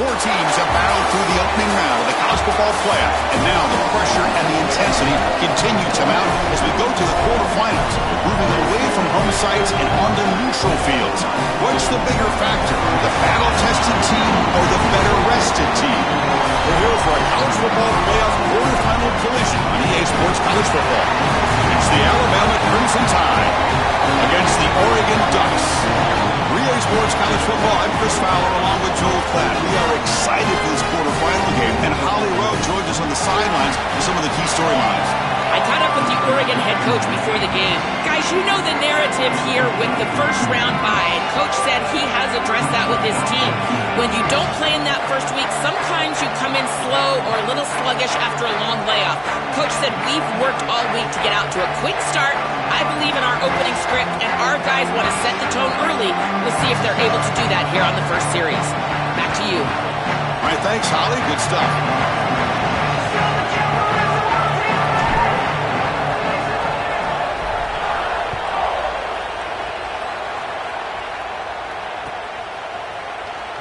Four teams have battled through the opening round of the college football playoff, and now the pressure and the intensity continue to mount as we go to the quarterfinals, moving away from home sites and onto neutral fields. What's the bigger factor, the battle-tested team or the better-rested team? We're here for a college football playoff quarterfinal collision on EA Sports College Football. It's the Alabama Crimson Tide against the Oregon Ducks. EA Sports College Football, I'm Chris Fowler along with Joel Klatt. We are excited for this quarterfinal game, and Holly Rowe joins us on the sidelines with some of the key storylines. I caught up with the Oregon head coach before the game. Guys, you know the narrative here with the first round bye, and coach said he has addressed that with his team. When you don't play in that first week, sometimes you come in slow or a little sluggish after a long layoff. Coach said we've worked all week to get out to a quick start. I believe in our opening script, and our guys want to set the tone early. We'll see if they're able to do that here on the first series. Back to you. All right, thanks, Holly. Good stuff.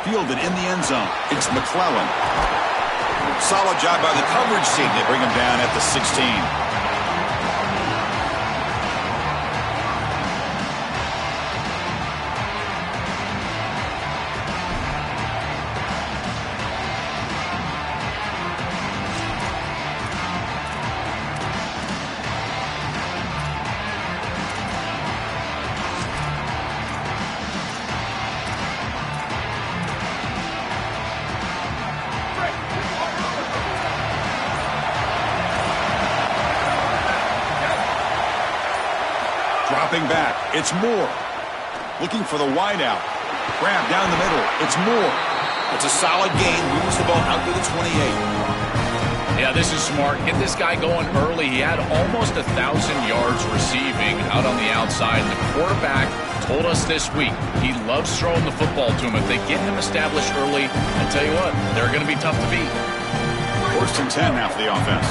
Fielded in the end zone. It's McClellan. Solid job by the coverage team. They bring him down at the 16. Dropping back, it's Moore. Looking for the wideout. Grab down the middle, it's Moore. It's a solid gain, moves the ball out to the 28. Yeah, this is smart. Get this guy going early. He had almost 1,000 yards receiving out on the outside. The quarterback told us this week he loves throwing the football to him. If they get him established early, I tell you what, they're going to be tough to beat. First and 10 now for the offense.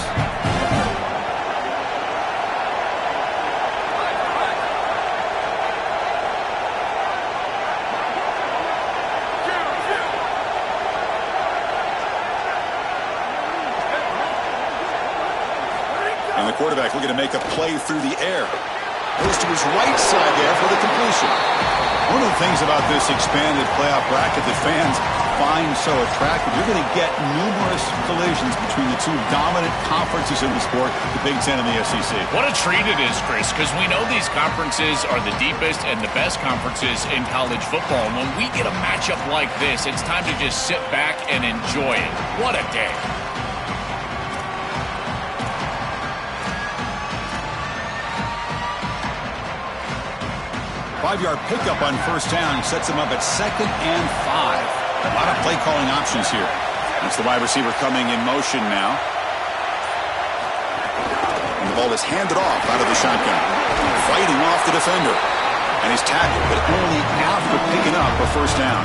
And the quarterback looking to make a play through the air. Goes to his right side there for the completion. One of the things about this expanded playoff bracket that fans find so attractive, you're going to get numerous collisions between the two dominant conferences in the sport, the Big Ten and the SEC. What a treat it is, Chris, because we know these conferences are the deepest and the best conferences in college football. And when we get a matchup like this, it's time to just sit back and enjoy it. What a day. Five-yard pickup on first down sets him up at 2nd and 5. A lot of play-calling options here. That's the wide receiver coming in motion now. And the ball is handed off out of the shotgun. Fighting off the defender. And he's tackled, but only after picking up a first down.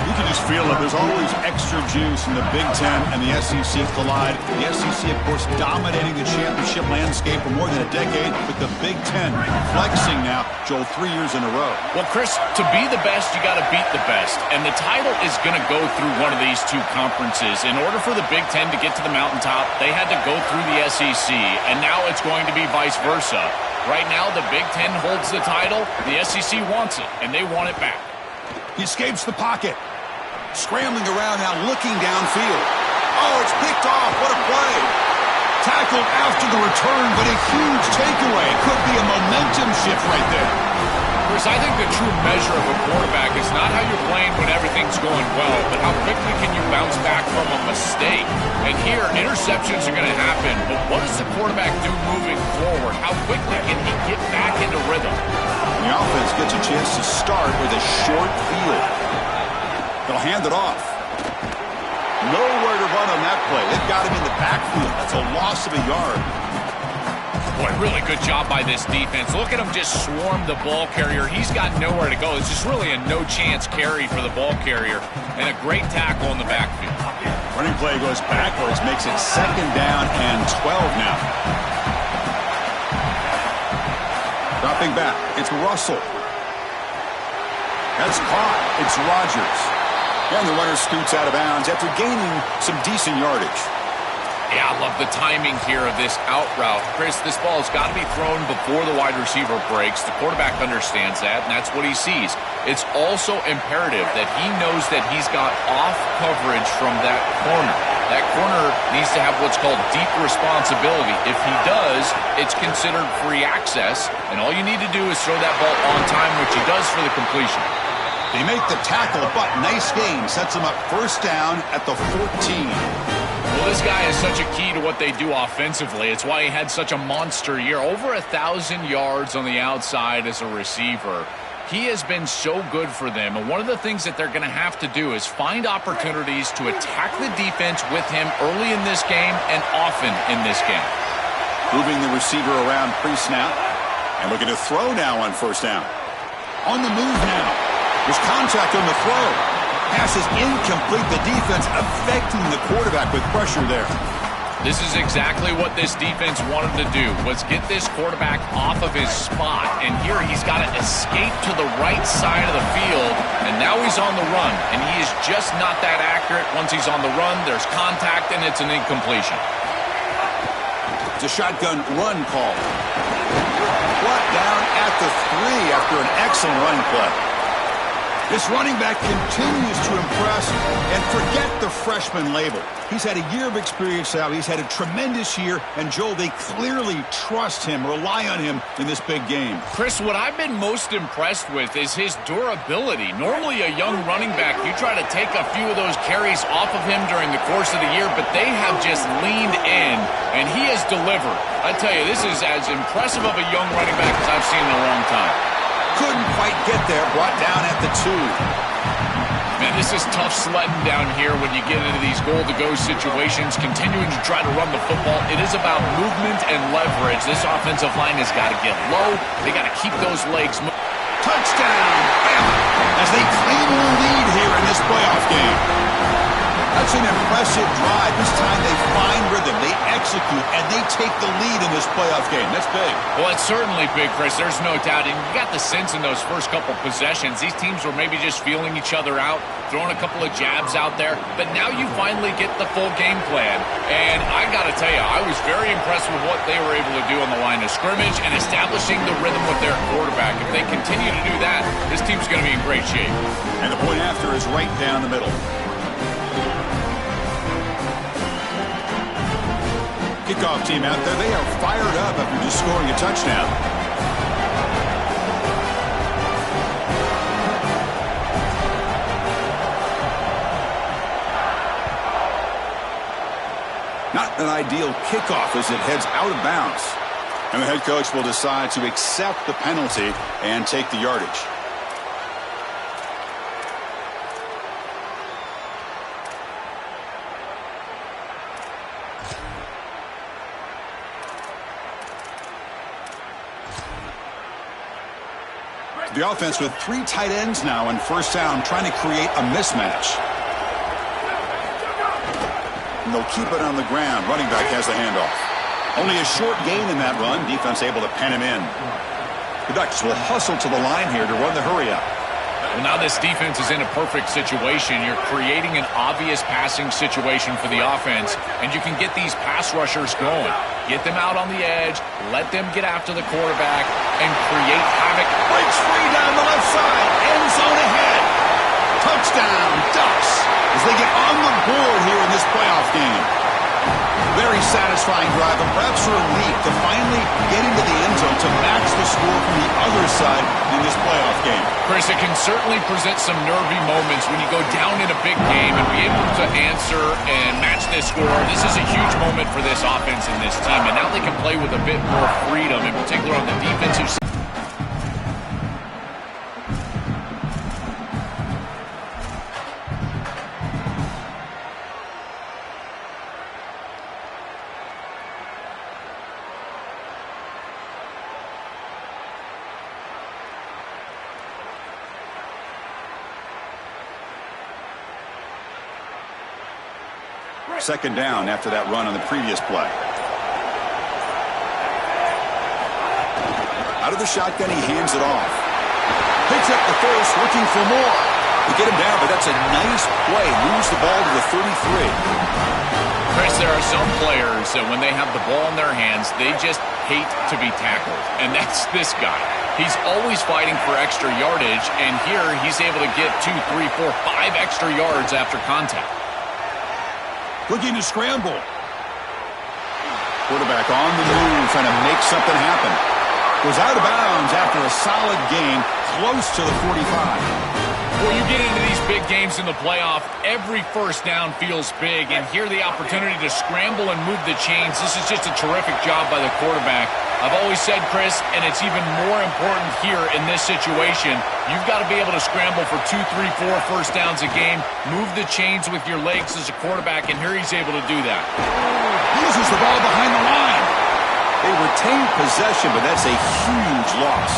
You can just feel it. There's always extra juice in the Big Ten and the SEC collide. The SEC, of course, dominating the championship landscape for more than a decade, but the Big Ten flexing now, Joel, 3 years in a row. Well, Chris, to be the best, you got to beat the best. And the title is going to go through one of these two conferences. In order for the Big Ten to get to the mountaintop, they had to go through the SEC, and now it's going to be vice versa. Right now, the Big Ten holds the title. The SEC wants it, and they want it back. He escapes the pocket. Scrambling around now, looking downfield. Oh, it's picked off. What a play. Tackled after the return, but a huge takeaway. Could be a momentum shift right there. Chris, I think the true measure of a quarterback is not how you're playing when everything's going well, but how quickly can you bounce back from a mistake. And here, interceptions are going to happen, but what does the quarterback do moving forward? How quickly can he get back into rhythm? The offense gets a chance to start with a short field. They'll hand it off. Nowhere to run on that play. They've got him in the backfield. That's a loss of a yard. Boy, really good job by this defense. Look at him just swarm the ball carrier. He's got nowhere to go. It's just really a no-chance carry for the ball carrier. And a great tackle in the backfield. Running play goes backwards, makes it 2nd down and 12 now. Dropping back, it's Russell. That's caught. It's Rodgers. And the runner scoots out of bounds after gaining some decent yardage. Yeah, I love the timing here of this out route. Chris, this ball has got to be thrown before the wide receiver breaks. The quarterback understands that, and that's what he sees. It's also imperative that he knows that he's got off coverage from that corner. That corner needs to have what's called deep responsibility. If he does, it's considered free access, and all you need to do is throw that ball on time, which he does for the completion. They make the tackle, but nice gain. Sets them up first down at the 14. Well, this guy is such a key to what they do offensively. It's why he had such a monster year. Over 1,000 yards on the outside as a receiver. He has been so good for them. And one of the things that they're going to have to do is find opportunities to attack the defense with him early in this game and often in this game. Moving the receiver around pre-snap. And looking to throw now on first down. On the move now. There's contact on the throw. Pass is incomplete. The defense affecting the quarterback with pressure there. This is exactly what this defense wanted to do, was get this quarterback off of his spot. And here he's got to escape to the right side of the field. And now he's on the run. And he is just not that accurate. Once he's on the run, there's contact, and it's an incompletion. It's a shotgun run call. Brought down at the 3 after an excellent running play. This running back continues to impress, and forget the freshman label. He's had a year of experience now. He's had a tremendous year, and Joel, they clearly trust him, rely on him in this big game. Chris, what I've been most impressed with is his durability. Normally a young running back, you try to take a few of those carries off of him during the course of the year, but they have just leaned in, and he has delivered. I tell you, this is as impressive of a young running back as I've seen in a long time. Couldn't quite get there, brought down at the 2. Man, this is tough sledding down here when you get into these goal-to-go situations, continuing to try to run the football. It is about movement and leverage. This offensive line has got to get low. They got to keep those legs moving. Touchdown, Bama, as they claim the lead here in this playoff game. That's an impressive drive. This time they find rhythm, they execute, and they take the lead in this playoff game. That's big. Well, it's certainly big, Chris. There's no doubt. And you got the sense in those first couple possessions, these teams were maybe just feeling each other out, throwing a couple of jabs out there. But now you finally get the full game plan. And I got to tell you, I was very impressed with what they were able to do on the line of scrimmage and establishing the rhythm with their quarterback. If they continue to do that, this team's going to be in great shape. And the point after is right down the middle. Kickoff team out there, they are fired up after just scoring a touchdown. Not an ideal kickoff as it heads out of bounds. And the head coach will decide to accept the penalty and take the yardage. The offense with 3 tight ends now on first down, trying to create a mismatch. And they'll keep it on the ground. Running back has the handoff. Only a short gain in that run. Defense able to pen him in. The Ducks will hustle to the line here to run the hurry up. Well, now this defense is in a perfect situation. You're creating an obvious passing situation for the offense, and you can get these pass rushers going. Get them out on the edge, let them get after the quarterback, and create havoc. Breaks free down the left side. End zone ahead. Touchdown, Ducks, as they get on the board here in this playoff game. Very satisfying drive, and perhaps a relief to finally get into the end zone to match the score from the other side in this playoff game. Chris, it can certainly present some nervy moments when you go down in a big game and be able to answer and match this score. This is a huge moment for this offense and this team, and now they can play with a bit more freedom, in particular on the defensive side. Second down after that run on the previous play. Out of the shotgun, he hands it off. Picks up the first, looking for more. to get him down, but that's a nice play. Moves the ball to the 33. Chris, there are some players that when they have the ball in their hands, they just hate to be tackled. And that's this guy. He's always fighting for extra yardage, and here he's able to get 2, 3, 4, 5 extra yards after contact. Looking to scramble. Quarterback on the move, trying to make something happen. Goes out of bounds after a solid gain, close to the 45. When you get into these big games in the playoff, every first down feels big, and here the opportunity to scramble and move the chains. This is just a terrific job by the quarterback. I've always said, Chris, and it's even more important here in this situation, you've got to be able to scramble for 2, 3, 4 first downs a game, move the chains with your legs as a quarterback, and here he's able to do that. Loses the ball behind the line. They retain possession, but that's a huge loss.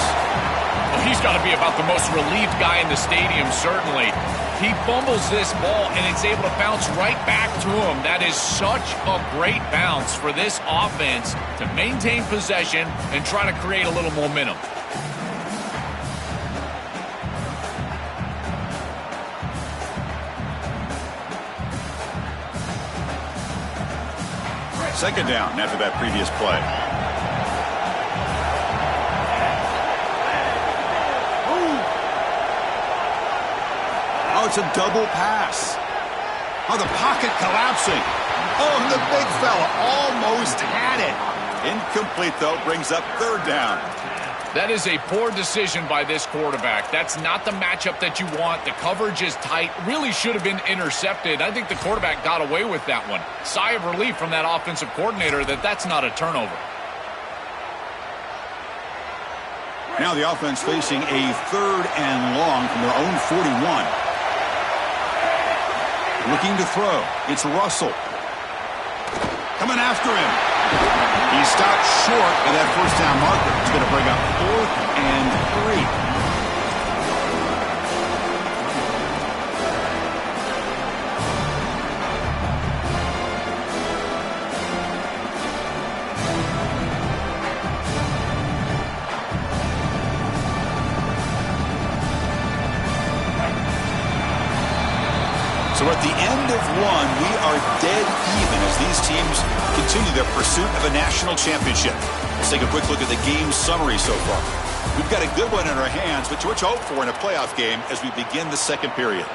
Well, he's got to be about the most relieved guy in the stadium, certainly. He fumbles this ball, and it's able to bounce right back to him. That is such a great bounce for this offense to maintain possession and try to create a little momentum. Second down after that previous play. Oh, it's a double pass. Oh, the pocket collapsing. Oh, and the big fella almost had it. Incomplete, though, brings up third down. That is a poor decision by this quarterback. That's not the matchup that you want. The coverage is tight. Really should have been intercepted. I think the quarterback got away with that one. Sigh of relief from that offensive coordinator that that's not a turnover. Now the offense facing a third and long from their own 41. Looking to throw. It's Russell. Coming after him. He stopped short of that first down marker. It's going to bring up 4th and 3. So at the end of one, we are dead even as these teams continue their pursuit of a national championship. Let's take a quick look at the game summary so far. We've got a good one in our hands, but what you hope for in a playoff game as we begin the second period.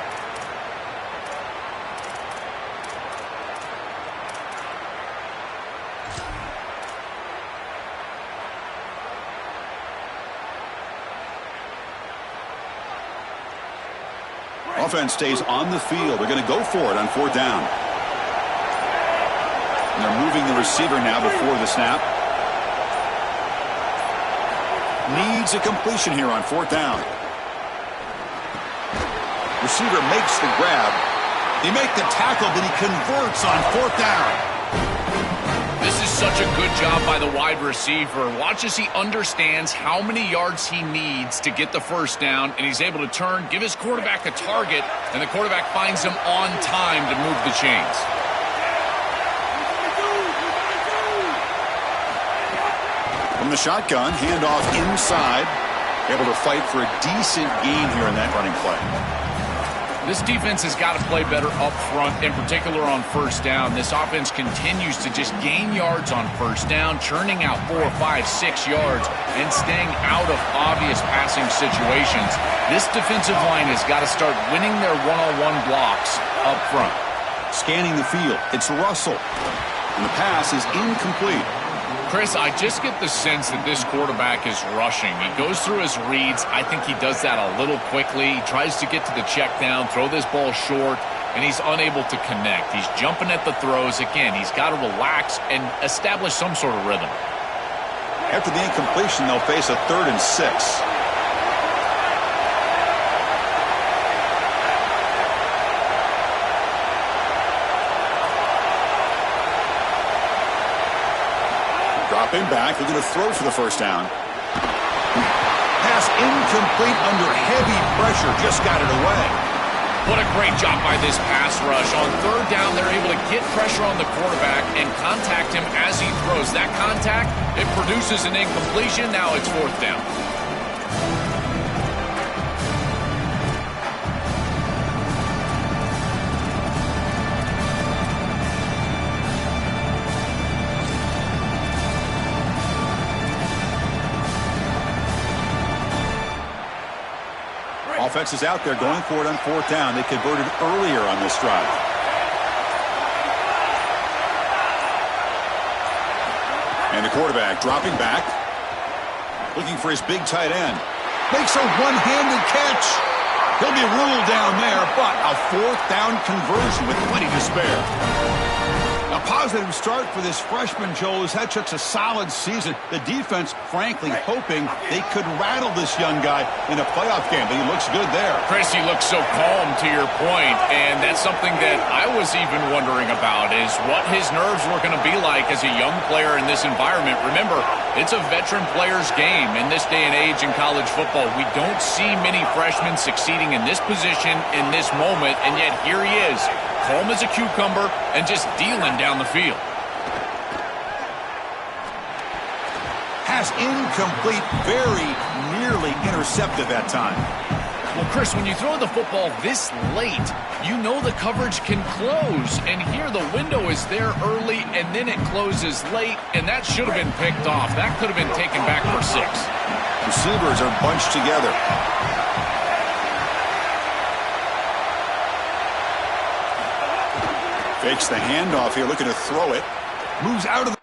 Offense stays on the field. They're going to go for it on 4th down. And they're moving the receiver now before the snap. Needs a completion here on 4th down. Receiver makes the grab. They make the tackle, but he converts on 4th down. This is such a good job by the wide receiver. Watch as he understands how many yards he needs to get the first down, and he's able to turn, give his quarterback a target, and the quarterback finds him on time to move the chains. From the shotgun, handoff inside. Able to fight for a decent gain here in that running play. This defense has got to play better up front, in particular on first down. This offense continues to just gain yards on first down, churning out 4, 5, 6 yards, and staying out of obvious passing situations. This defensive line has got to start winning their one-on-one blocks up front. Scanning the field, it's Russell. And the pass is incomplete. Chris, I just get the sense that this quarterback is rushing. He goes through his reads. I think he does that a little quickly. He tries to get to the check down, throw this ball short, and he's unable to connect. He's jumping at the throws. Again, he's got to relax and establish some sort of rhythm. After the incompletion, they'll face a 3rd and 6. Dropping back, they're going to throw for the first down. Pass incomplete under heavy pressure, just got it away. What a great job by this pass rush. On 3rd down, they're able to get pressure on the quarterback and contact him as he throws. That contact, it produces an incompletion. Now it's 4th down. Offense is out there going for it on 4th down. They converted earlier on this drive. And the quarterback dropping back, looking for his big tight end. Makes a one-handed catch. He'll be ruled down there, but a 4th down conversion with plenty to spare. A positive start for this freshman, Joe, has had such a solid season. The defense, frankly, hoping they could rattle this young guy in a playoff game, but he looks good there. Chris, he looks so calm, to your point, and that's something that I was even wondering about, is what his nerves were going to be like as a young player in this environment. Remember, it's a veteran player's game in this day and age in college football. We don't see many freshmen succeeding in this position in this moment, and yet here he is, calm as a cucumber and just dealing down the field. Pass incomplete, very nearly intercepted that time. Well, Chris, when you throw the football this late, you know the coverage can close. And here the window is there early, and then it closes late, and that should have been picked off. That could have been taken back for 6. Receivers are bunched together. Fakes the handoff here, looking to throw it. Moves out of the...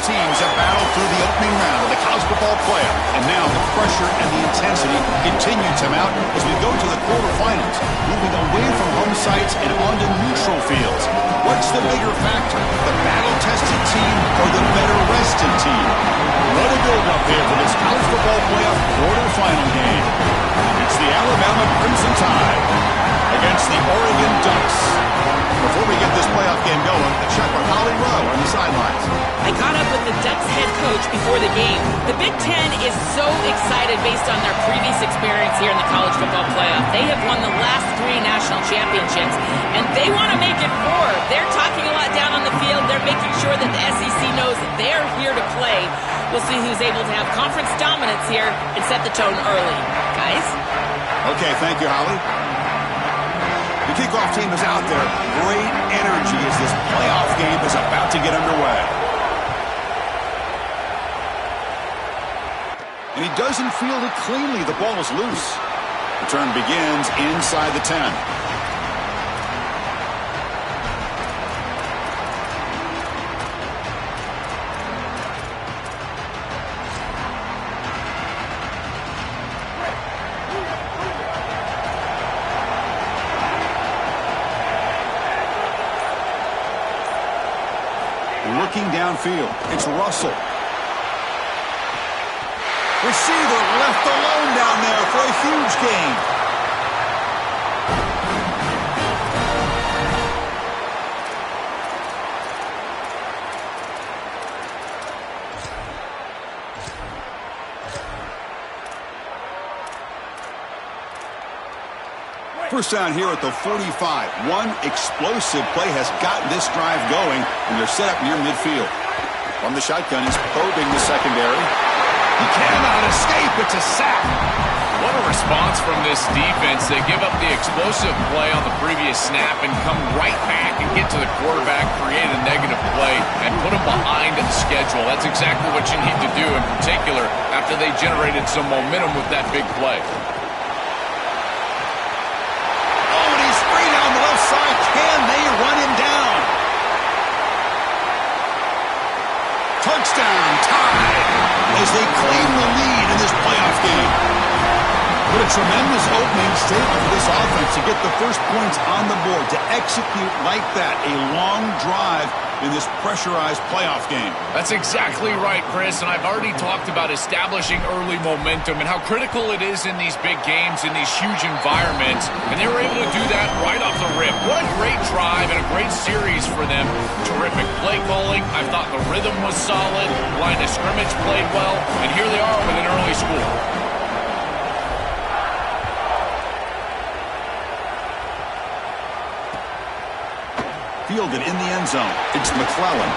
teams have battled through the opening round of the college football playoff, and now the pressure and the intensity continue to mount as we go to the quarterfinals, moving away from home sites and onto neutral fields. What's the bigger factor, the battle-tested team or the better-rested team? What a build-up here for this college football playoff quarterfinal game. It's the Alabama Crimson Tide against the Oregon Ducks. Before we get this playoff game going, a check with Holly Rowe on the sidelines. I caught up with the Ducks head coach before the game. The Big Ten is so excited based on their previous experience here in the college football playoff. They have won the last 3 national championships, and they want to make it 4. They're talking a lot down on the field. They're making sure that the SEC knows that they're here to play. We'll see who's able to have conference dominance here and set the tone early. Guys? Okay, thank you, Holly. The kickoff team is out there. Great energy as this playoff game is about to get underway. And he doesn't field it cleanly. The ball is loose. Return begins inside the 10. Looking downfield, it's Russell. Receiver left alone down there for a huge gain. First down here at the 45. One explosive play has gotten this drive going, and they're set up near midfield. From the shotgun, he's probing the secondary. He cannot escape. It's a sack. What a response from this defense. They give up the explosive play on the previous snap and come right back and get to the quarterback, create a negative play, and put him behind the schedule. That's exactly what you need to do, in particular, after they generated some momentum with that big play. Can they run him down? Touchdown, tied, as they claim the lead in this playoff game. What a tremendous opening statement for this offense to get the first points on the board, to execute like that, a long drive in this pressurized playoff game. That's exactly right, Chris, and I've already talked about establishing early momentum and how critical it is in these big games, in these huge environments, and they were able to do that right off the rip. What a great drive and a great series for them. Terrific play calling. I thought the rhythm was solid. Line of scrimmage played well, and here they are with an early score. Fielded in the end zone. It's McClellan.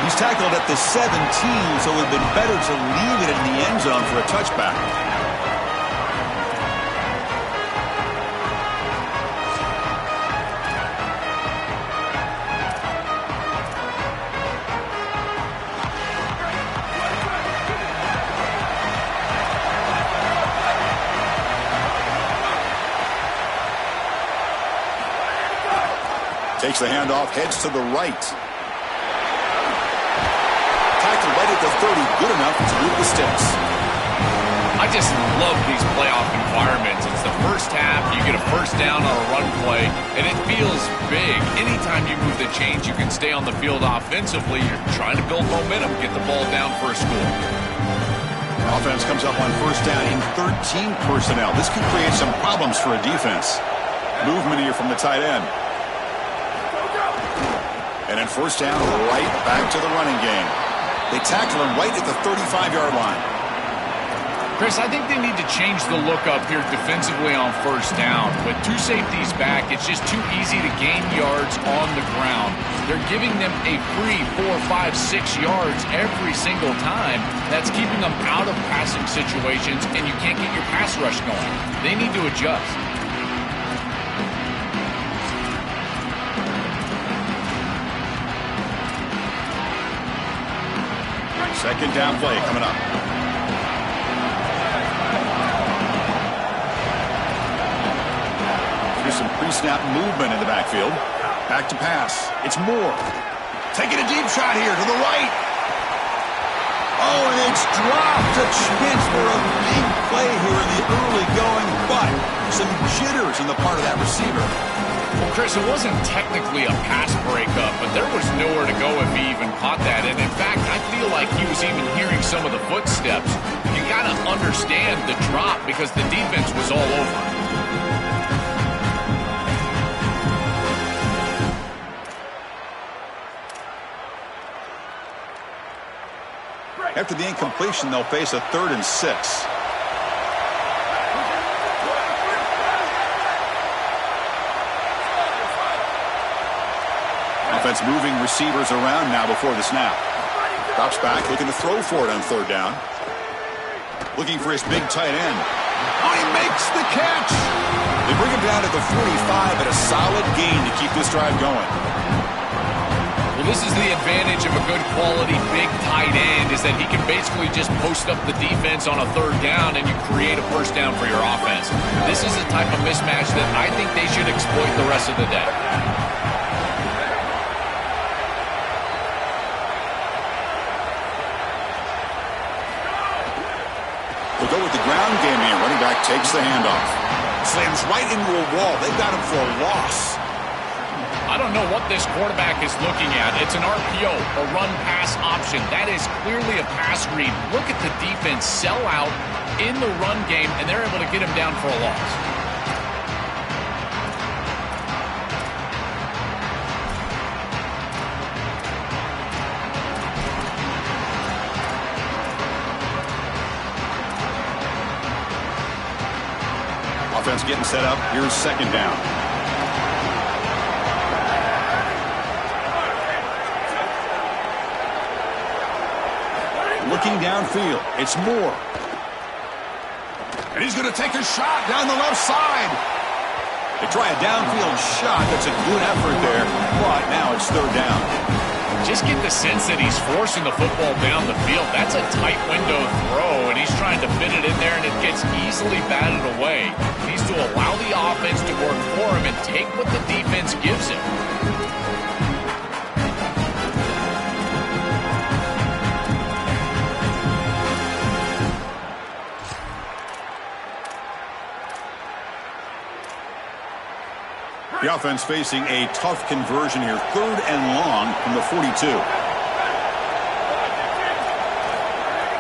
He's tackled at the 17, so it would have been better to leave it in the end zone for a touchback. Takes the handoff, heads to the right. Tackled right at the 30, good enough to move the sticks. I just love these playoff environments. It's the first half, you get a first down on a run play, and it feels big. Anytime you move the chains, you can stay on the field offensively. You're trying to build momentum, get the ball down for a score. Offense comes up on first down in 13 personnel. This could create some problems for a defense. Movement here from the tight end. And then first down, right back to the running game. They tackle him right at the 35-yard line. Chris, I think they need to change the look up here defensively on first down. With 2 safeties back, it's just too easy to gain yards on the ground. They're giving them a free 4, 5, 6 yards every single time. That's keeping them out of passing situations, and you can't get your pass rush going. They need to adjust. Second down play coming up. Here's some pre-snap movement in the backfield. Back to pass. It's Moore. Taking a deep shot here to the right. Oh, and it's dropped. A chance for a big play here in the early going, but some jitters on the part of that receiver. Well, Chris, it wasn't technically a pass breakup, but there was nowhere to go if he even caught that. And in fact, I feel like he was even hearing some of the footsteps. You got to understand the drop because the defense was all over. After the incompletion, they'll face a 3rd and 6. Offense moving receivers around now before the snap. Drops back, looking to throw for it on 3rd down. Looking for his big tight end. Oh, he makes the catch! They bring him down at the 45, but a solid gain to keep this drive going. Well, this is the advantage of a good quality big tight end, is that he can basically just post up the defense on a 3rd down and you create a first down for your offense. This is a type of mismatch that I think they should exploit the rest of the day. We'll go with the ground game here. Running back takes the handoff. Slams right into a wall. They've got him for a loss. I don't know what this quarterback is looking at. It's an RPO, a run-pass option. That is clearly a pass read. Look at the defense sell out in the run game, and they're able to get him down for a loss. Offense getting set up. Here's 2nd down. Looking downfield. It's Moore. And he's going to take a shot down the left side. They try a downfield shot. That's a good effort there. But now it's 3rd down. Just get the sense that he's forcing the football down the field. That's a tight window throw, and he's trying to fit it in there, and it gets easily batted away. He needs to allow the offense to work for him and take what the defense gives him. The offense facing a tough conversion here. 3rd and long from the 42.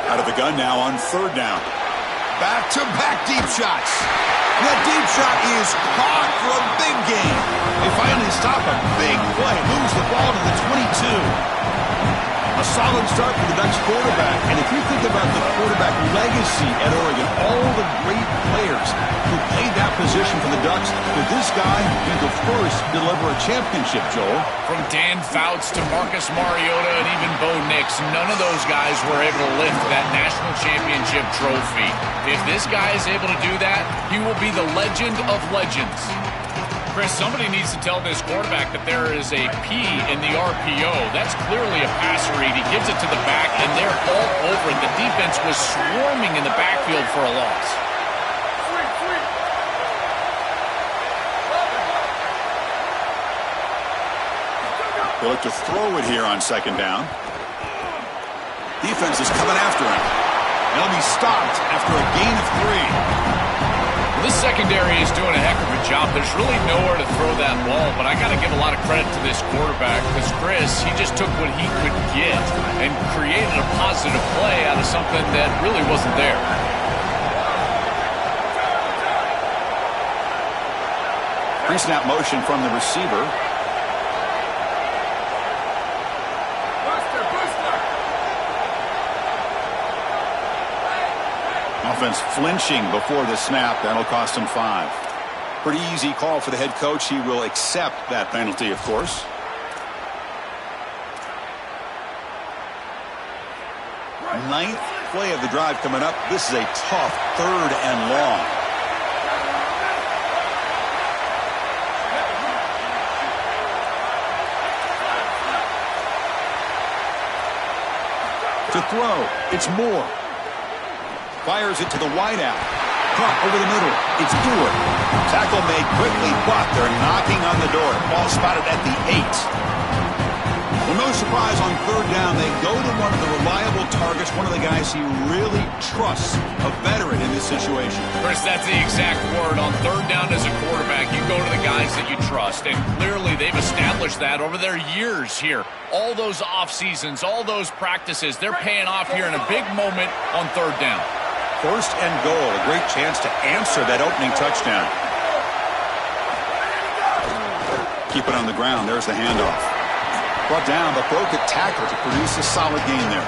Out of the gun now on 3rd down. Back-to-back deep shots. And that deep shot is caught for a big gain. They finally stop a big play. Moves the ball to the 22. A solid start for the Ducks quarterback. And if you think about the quarterback legacy at Oregon, all the great players who played that position for the Ducks, with this guy being the first to deliver a championship, Joel. From Dan Fouts to Marcus Mariota and even Bo Nix, none of those guys were able to lift that national championship trophy. If this guy is able to do that, he will be the legend of legends. Chris, somebody needs to tell this quarterback that there is a P in the RPO. That's clearly a pass read. He gives it to the back, and they're all over it. The defense was swarming in the backfield for a loss. They look to throw it here on 2nd down. Defense is coming after him. He'll be stopped after a gain of 3. Well, this secondary is doing a heck of a job. There's really nowhere to throw that ball, but I got to give a lot of credit to this quarterback because Chris, he just took what he could get and created a positive play out of something that really wasn't there. Pre-snap motion from the receiver. Offense flinching before the snap. That'll cost him 5. Pretty easy call for the head coach. He will accept that penalty, of course. Ninth play of the drive coming up. This is a tough 3rd and long. To throw, it's Moore. Fires it to the wideout. Cut over the middle. It's Stewart. Tackle made quickly, but they're knocking on the door. Ball spotted at the 8. Well, no surprise on 3rd down. They go to one of the reliable targets one of the guys he really trusts, a veteran in this situation. Chris, that's the exact word. On third down as a quarterback, you go to the guys that you trust, and clearly they've established that over their years here. All those off seasons, all those practices, they're paying off here in a big moment on third down. First and goal, a great chance to answer that opening touchdown. Keep it on the ground. There's the handoff. Brought down, but broke a tackle to produce a solid gain there.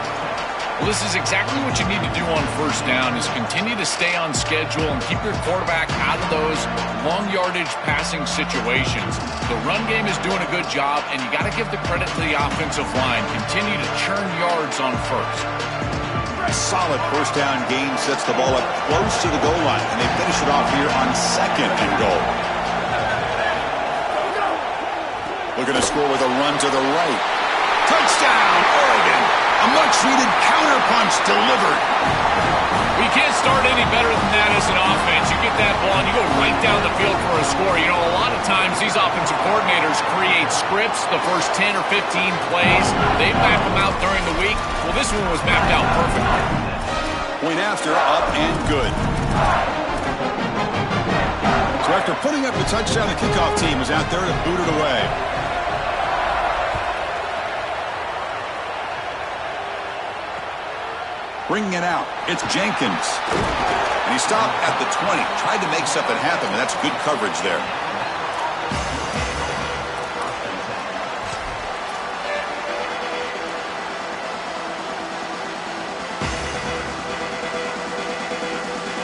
Well, this is exactly what you need to do on first down, is continue to stay on schedule and keep your quarterback out of those long yardage passing situations. The run game is doing a good job, and you got to give the credit to the offensive line. Continue to churn yards on first. A solid first down gain sets the ball up close to the goal line, and they finish it off here on second and goal. Looking to score with a run to the right. Touchdown, Oregon! A much-needed counterpunch delivered. We can't start any better than that as an offense. You get that ball and you go right down the field for a score. You know, a lot of times these offensive coordinators create scripts the first 10 or 15 plays. They map them out during the week. Well, this one was mapped out perfectly. Point after, up and good. So after putting up the touchdown, the kickoff team was out there to boot it away. Bringing it out, it's Jenkins. And he stopped at the 20. Tried to make something happen, and that's good coverage there.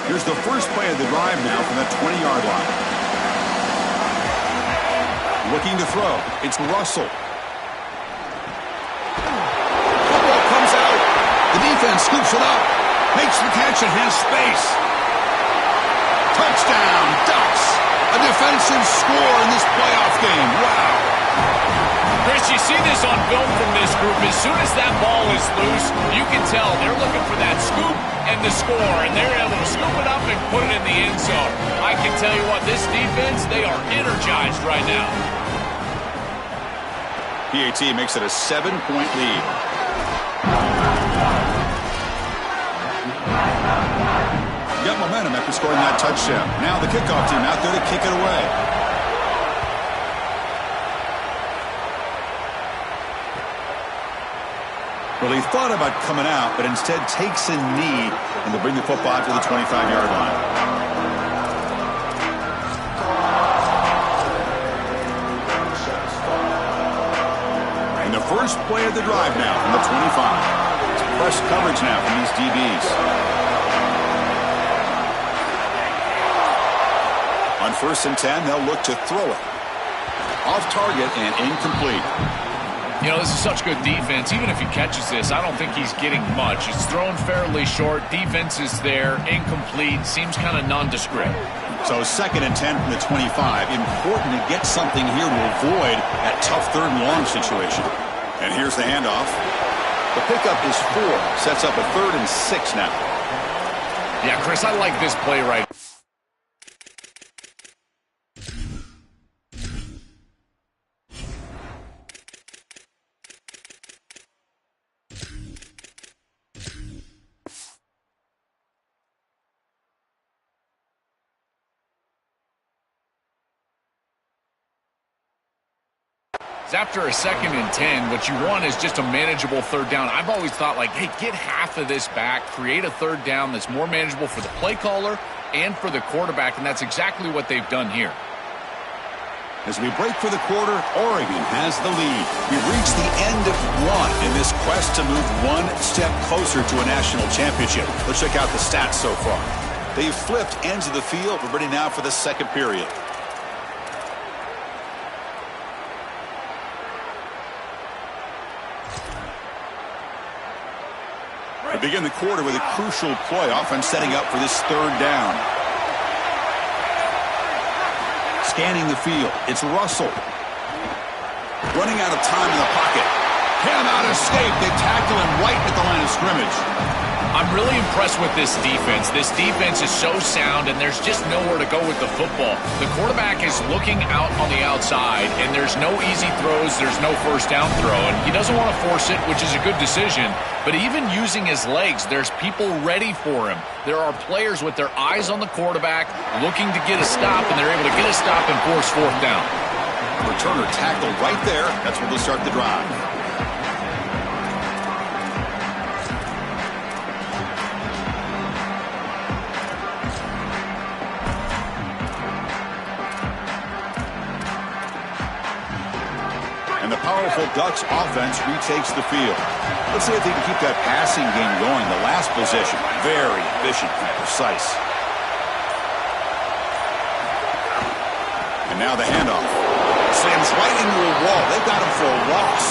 Here's the first play of the drive now from the 20-yard line. Looking to throw. It's Russell. Football comes out. The defense scoops it up. Makes the catch and has space. Touchdown, Ducks. A defensive score in this playoff game. Wow. Chris, you see this on film from this group. As soon as that ball is loose, you can tell they're looking for that scoop and the score, and they're able to scoop it up and put it in the end zone. I can tell you what, this defense, they are energized right now. PAT makes it a 7-point lead. Got momentum after scoring that touchdown. Now the kickoff team out there to kick it away. Well, he thought about coming out, but instead takes a knee and to bring the football to the 25-yard line. And the first play of the drive now from the 25. It's press coverage now from these DBs. On 1st and 10, they'll look to throw it. Off target and incomplete. You know, this is such good defense. Even if he catches this, I don't think he's getting much. It's thrown fairly short. Defense is there. Incomplete. Seems kind of nondescript. So 2nd and 10 from the 25. Important to get something here to avoid that tough 3rd and long situation. And here's the handoff. The pickup is 4. Sets up a 3rd and 6 now. Yeah, Chris, I like this play right. After a 2nd and 10, what you want is just a manageable 3rd down. I've always thought, like, hey, get half of this back, create a 3rd down that's more manageable for the play caller and for the quarterback, and that's exactly what they've done here. As we break for the quarter, Oregon has the lead. We've reached the end of one in this quest to move one step closer to a national championship. Let's check out the stats so far. They've flipped ends of the field. We're ready now for the 2nd period. We begin the quarter with a crucial play, offense setting up for this 3rd down. Scanning the field, it's Russell. Running out of time in the pocket. Cannot escape. They tackle him right at the line of scrimmage. I'm really impressed with this defense. This defense is so sound, and there's just nowhere to go with the football. The quarterback is looking out on the outside, and there's no easy throws. There's no first down throw, and he doesn't want to force it, which is a good decision. But even using his legs, there's people ready for him. There are players with their eyes on the quarterback looking to get a stop, and they're able to get a stop and force fourth down. Returner tackled right there. That's where they'll start the drive. And the powerful Ducks offense retakes the field. Let's see if they can keep that passing game going. The last possession, very efficient and precise. And now the handoff. Slams right into a wall. They've got him for a loss.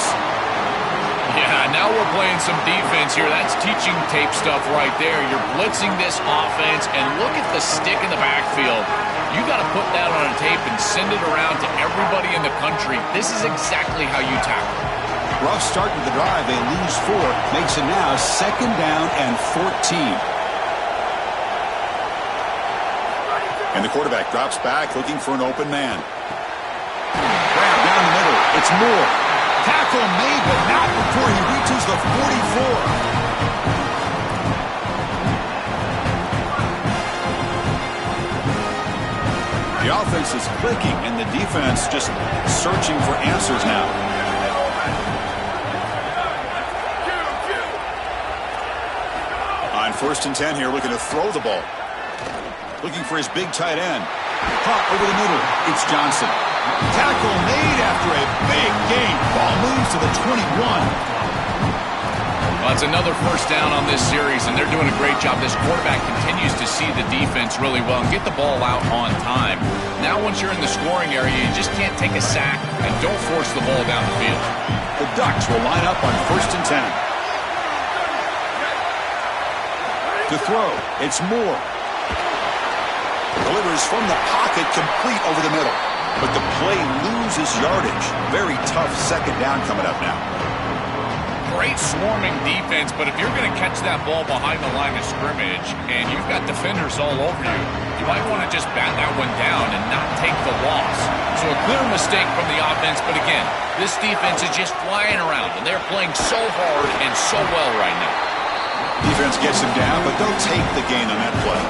Yeah, now we're playing some defense here. That's teaching tape stuff right there. You're blitzing this offense, and look at the stick in the backfield. You got to put that on a tape and send it around to everybody in the country. This is exactly how you tackle. Rough start to the drive. They lose 4. Makes it now 2nd down and 14. And the quarterback drops back looking for an open man. Grab down the middle. It's Moore. Tackle made, but not before he reaches the 44. The offense is clicking, and the defense just searching for answers now. On 1st and 10 here, looking to throw the ball. Looking for his big tight end. Caught over the middle. It's Johnson. Tackle made after a big gain. Ball moves to the 21. Well, it's another first down on this series, and they're doing a great job. This quarterback continues to see the defense really well and get the ball out on time. Now once you're in the scoring area, you just can't take a sack and don't force the ball down the field. The Ducks will line up on 1st and 10. To throw, it's Moore. Delivers from the pocket, complete over the middle. But the play loses yardage. Very tough 2nd down coming up now. Great swarming defense, but if you're going to catch that ball behind the line of scrimmage and you've got defenders all over you, you might want to just bat that one down and not take the loss. So a clear mistake from the offense, but again, this defense is just flying around, and they're playing so hard and so well right now. Defense gets him down, but they'll take the gain on that play.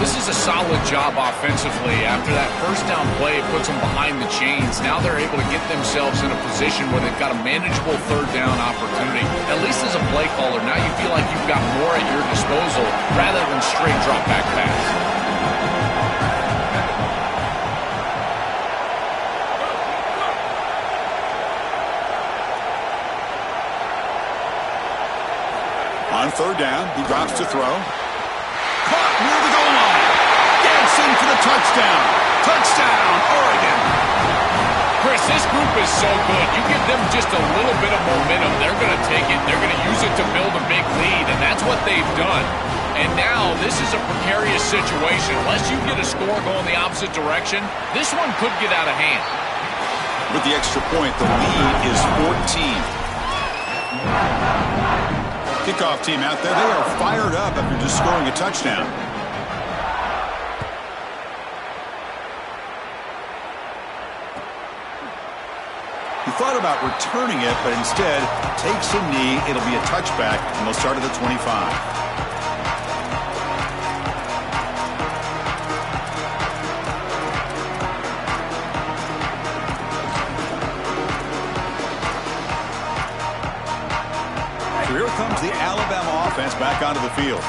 This is a solid job offensively. After that first down play, it puts them behind the chains. Now they're able to get themselves in a position where they've got a manageable 3rd down opportunity. At least as a play caller, now you feel like you've got more at your disposal rather than straight drop back pass. On 3rd down, he drops to throw. Caught near the goal line. Dancing for the touchdown. Touchdown, Oregon. Chris, this group is so good. You give them just a little bit of momentum, they're going to take it. They're going to use it to build a big lead, and that's what they've done. And now this is a precarious situation. Unless you get a score going the opposite direction, this one could get out of hand. With the extra point, the lead is 14. Kickoff team out there, they are fired up after just scoring a touchdown. He thought about returning it, but instead takes a knee. It'll be a touchback, and they'll start at the 25. Here comes the Alabama offense back onto the field.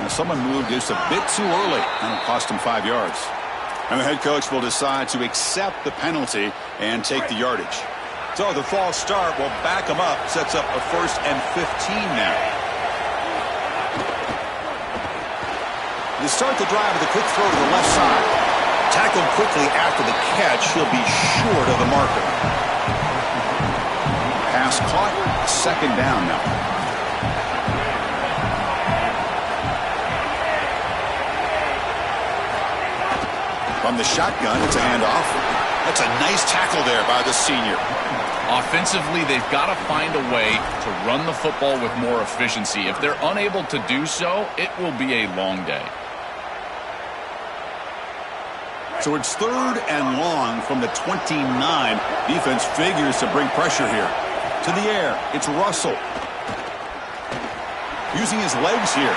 Now someone moved just a bit too early, and it cost him 5 yards. And the head coach will decide to accept the penalty and take the yardage. So the false start will back him up, sets up a 1st and 15 now. They start the drive with a quick throw to the left side. Tackled quickly after the catch, he'll be short of the marker. Pass caught, 2nd down now. From the shotgun, it's a handoff. That's a nice tackle there by the senior. Offensively, they've got to find a way to run the football with more efficiency. If they're unable to do so, it will be a long day. So it's 3rd and long from the 29. Defense figures to bring pressure here. To the air, it's Russell. Using his legs here.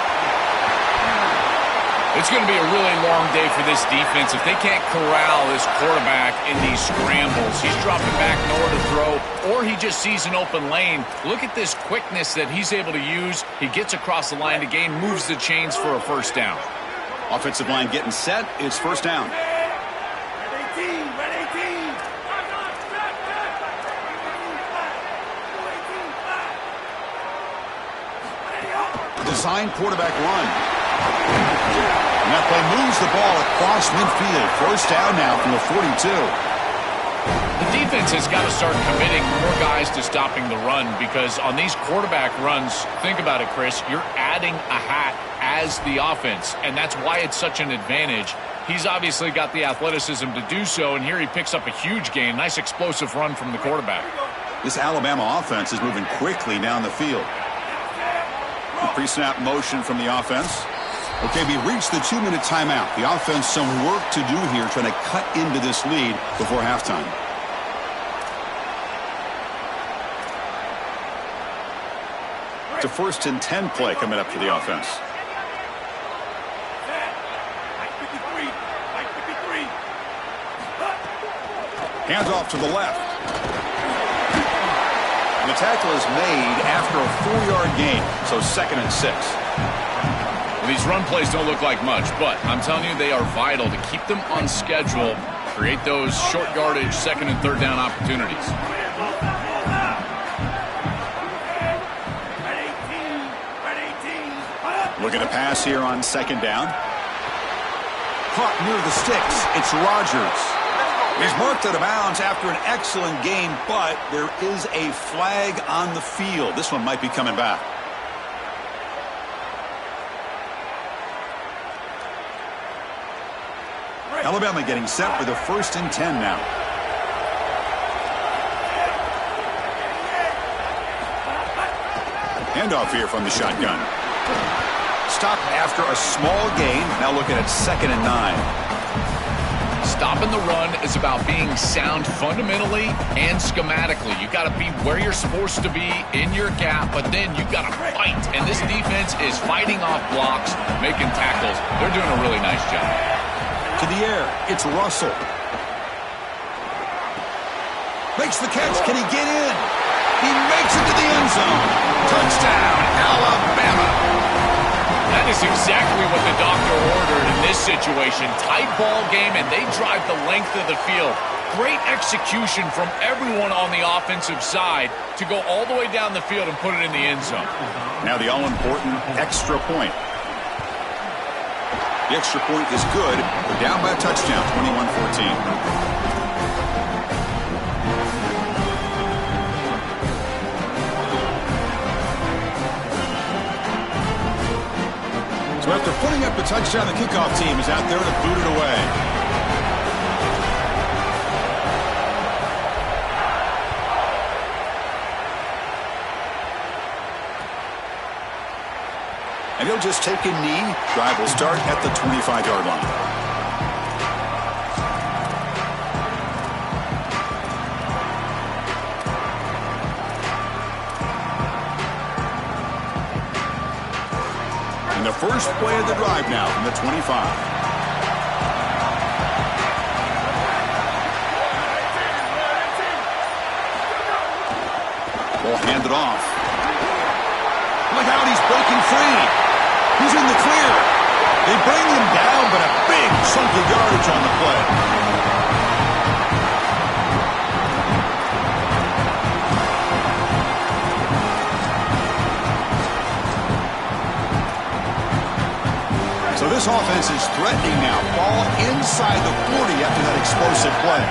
It's going to be a really long day for this defense. If they can't corral this quarterback in these scrambles, he's dropping back nowhere to throw, or he just sees an open lane. Look at this quickness that he's able to use. He gets across the line to gain, moves the chains for a first down. Offensive line getting set. It's first down. Design quarterback run. And that play moves the ball across midfield. First down now from the 42. The defense has got to start committing more guys to stopping the run, because on these quarterback runs, think about it, Chris, you're adding a hat as the offense, and that's why it's such an advantage. He's obviously got the athleticism to do so, and here he picks up a huge gain. Nice explosive run from the quarterback. This Alabama offense is moving quickly down the field. Pre-snap motion from the offense. Okay, we reached the 2-minute timeout. The offense some work to do here, trying to cut into this lead before halftime. It's a 1st and 10 play coming up for the offense. Hands off to the left. And the tackle is made after a 4-yard gain, so 2nd and 6. Well, these run plays don't look like much, but I'm telling you, they are vital to keep them on schedule, create those short yardage 2nd and 3rd down opportunities. Look at a pass here on 2nd down. Caught near the sticks. It's Rodgers. He's marked out of bounds after an excellent game, but there is a flag on the field. This one might be coming back. Alabama getting set for the 1st and 10 now. Handoff here from the shotgun. Stopped after a small gain. Now looking at 2nd and 9. Stopping the run is about being sound fundamentally and schematically. You got to be where you're supposed to be in your gap, but then you got to fight. And this defense is fighting off blocks, making tackles. They're doing a really nice job. To the air, it's Russell. Makes the catch. Can he get in? He makes it to the end zone. Touchdown, Alabama. That is exactly what the doctor ordered in this situation. Tight ball game, and they drive the length of the field. Great execution from everyone on the offensive side to go all the way down the field and put it in the end zone. Now the all-important extra point. The extra point is good. They're down by a touchdown, 21-14. So after putting up the touchdown, the kickoff team is out there to boot it away. And he'll just take a knee. Drive will start at the 25-yard line. And the first play of the drive now from the 25. Ball handed off. Look out, he's breaking free. He's in the clear. They bring him down, but a big chunk of yardage on the play. So this offense is threatening now. Ball inside the 40 after that explosive play.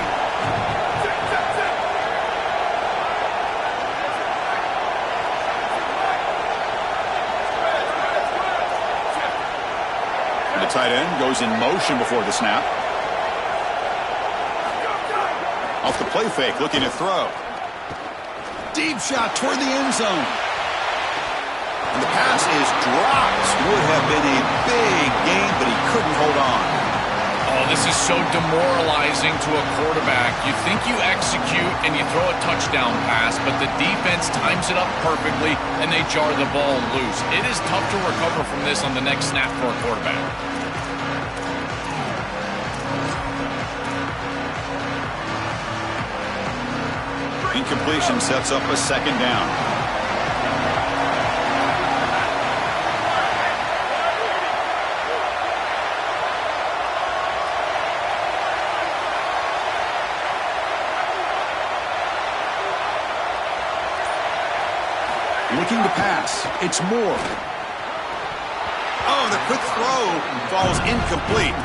And the tight end goes in motion before the snap. Off the play fake, looking to throw. Deep shot toward the end zone. And the pass is dropped. Would have been a big gain, but he couldn't hold on. Oh, this is so demoralizing to a quarterback. You think you execute and you throw a touchdown pass, but the defense times it up perfectly and they jar the ball loose. It is tough to recover from this on the next snap for a quarterback. Incompletion sets up a second down. Looking to pass. It's Moore. Oh, the quick throw falls incomplete.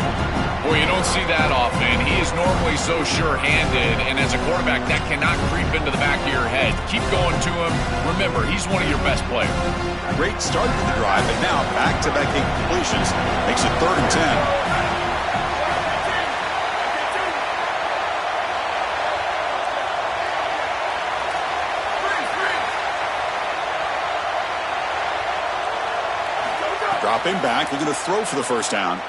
Boy, you don't see that often. He is normally so sure-handed, and as a quarterback, that cannot creep into the back of your head. Keep going to him. Remember, he's one of your best players. Great start to the drive, but now back-to-back incompletions makes it 3rd and 10. Dropping back, looking to throw for the first down.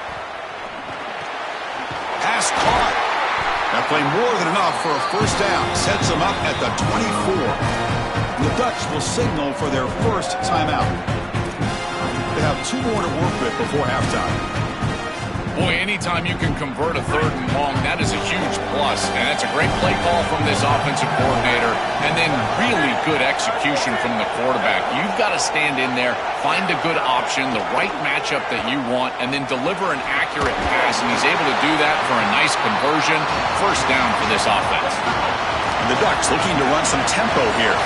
Pass caught. That play more than enough for a first down. Sets them up at the 24. And the Ducks will signal for their first timeout. They have 2 more to work with before halftime. Boy, anytime you can convert a 3rd and long, that is a huge plus. And that's a great play call from this offensive coordinator. And then really good execution from the quarterback. You've got to stand in there, find a good option, the right matchup that you want, and then deliver an accurate pass. And he's able to do that for a nice conversion. First down for this offense. And the Ducks looking to run some tempo here.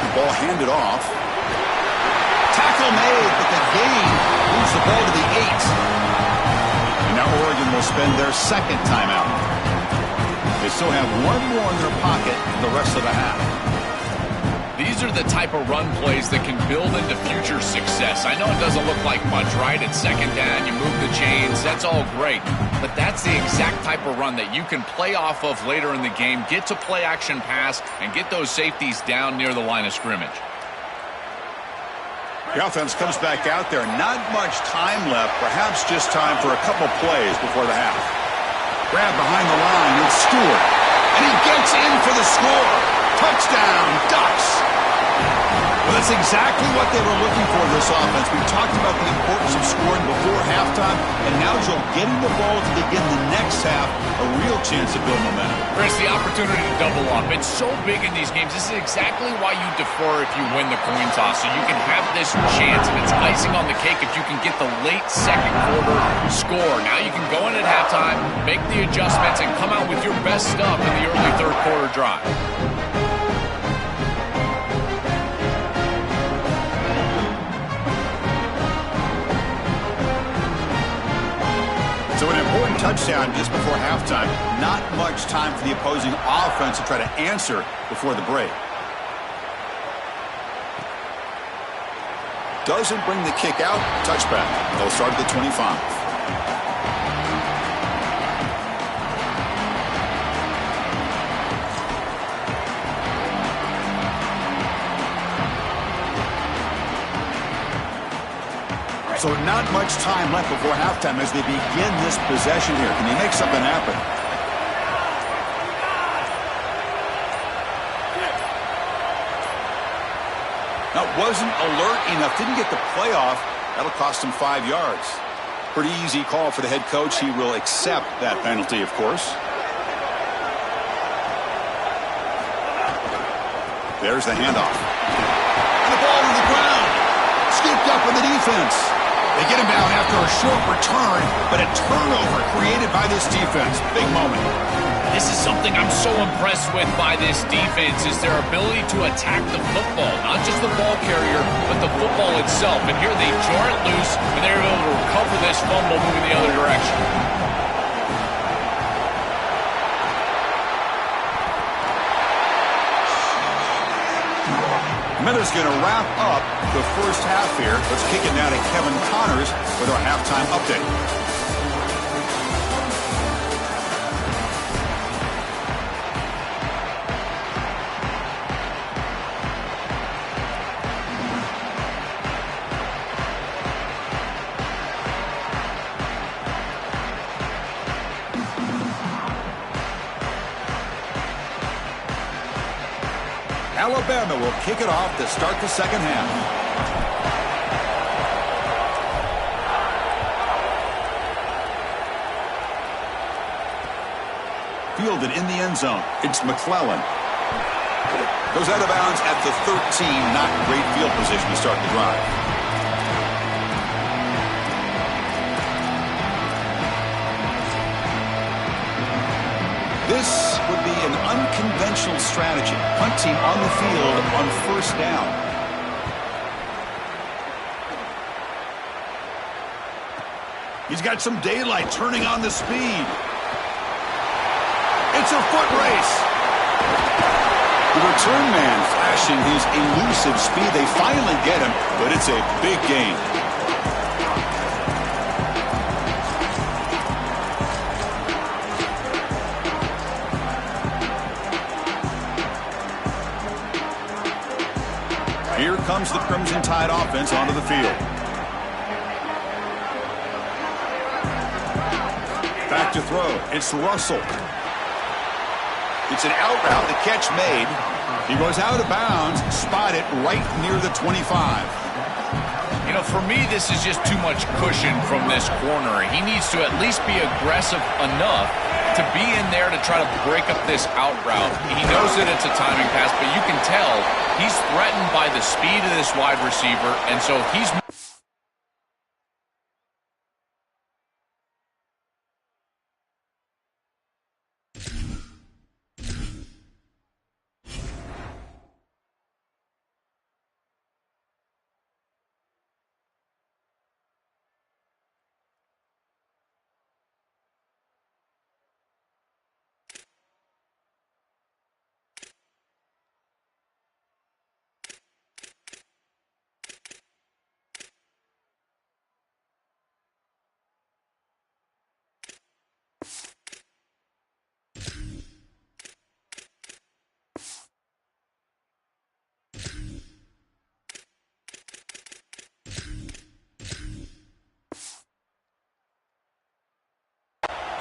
The ball handed off. Tackle made, but the gain moves the ball to the 8. And now Oregon will spend their second timeout. They still have 1 more in their pocket for the rest of the half. These are the type of run plays that can build into future success. I know it doesn't look like much, right? It's second down, you move the chains, that's all great. But that's the exact type of run that you can play off of later in the game, get to play action pass, and get those safeties down near the line of scrimmage. The offense comes back out there. Not much time left. Perhaps just time for a couple plays before the half. Grab behind the line. It's Stewart. And he gets in for the score. Touchdown, Ducks. Well, that's exactly what they were looking for in this offense. We talked about the importance of scoring before halftime. And now, Joe, getting the ball to begin the next half, a real chance to build momentum. Chris, the opportunity to double up. It's so big in these games. This is exactly why you defer if you win the coin toss. So you can have this chance, and it's icing on the cake if you can get the late second quarter score. Now you can go in at halftime, make the adjustments, and come out with your best stuff in the early 3rd quarter drive. So an important touchdown just before halftime. Not much time for the opposing offense to try to answer before the break. Doesn't bring the kick out. Touchback. They'll start at the 25. So not much time left before halftime as they begin this possession here. Can he make something happen? Now, wasn't alert enough. Didn't get the play off. That'll cost him 5 yards. Pretty easy call for the head coach. He will accept that penalty, of course. There's the handoff. And the ball to the ground. Scooped up with the defense. They get him down after a short return, but a turnover created by this defense. Big moment. This is something I'm so impressed with by this defense is their ability to attack the football. Not just the ball carrier, but the football itself. And here they jar it loose, and they're able to recover this fumble moving the other direction. Miller's going to wrap up the first half here. Let's kick it now to Kevin Connors with our halftime update. Alabama will kick it off to start the second half. Fielded in the end zone. It's McClellan. Goes out of bounds at the 13. Not great field position to start the drive. This would be an unconventional strategy. Punt team on the field on first down. He's got some daylight turning on the speed. It's a foot race. The return man flashing his elusive speed. They finally get him, but it's a big gain. Here comes the Crimson Tide offense onto the field. Back to throw. It's Russell. It's an out route. The catch made. He goes out of bounds, spotted right near the 25. You know, for me, this is just too much cushion from this corner. He needs to at least be aggressive enough to be in there to try to break up this out route. He knows that it's a timing pass, but you can tell he's threatened by the speed of this wide receiver, and so he's...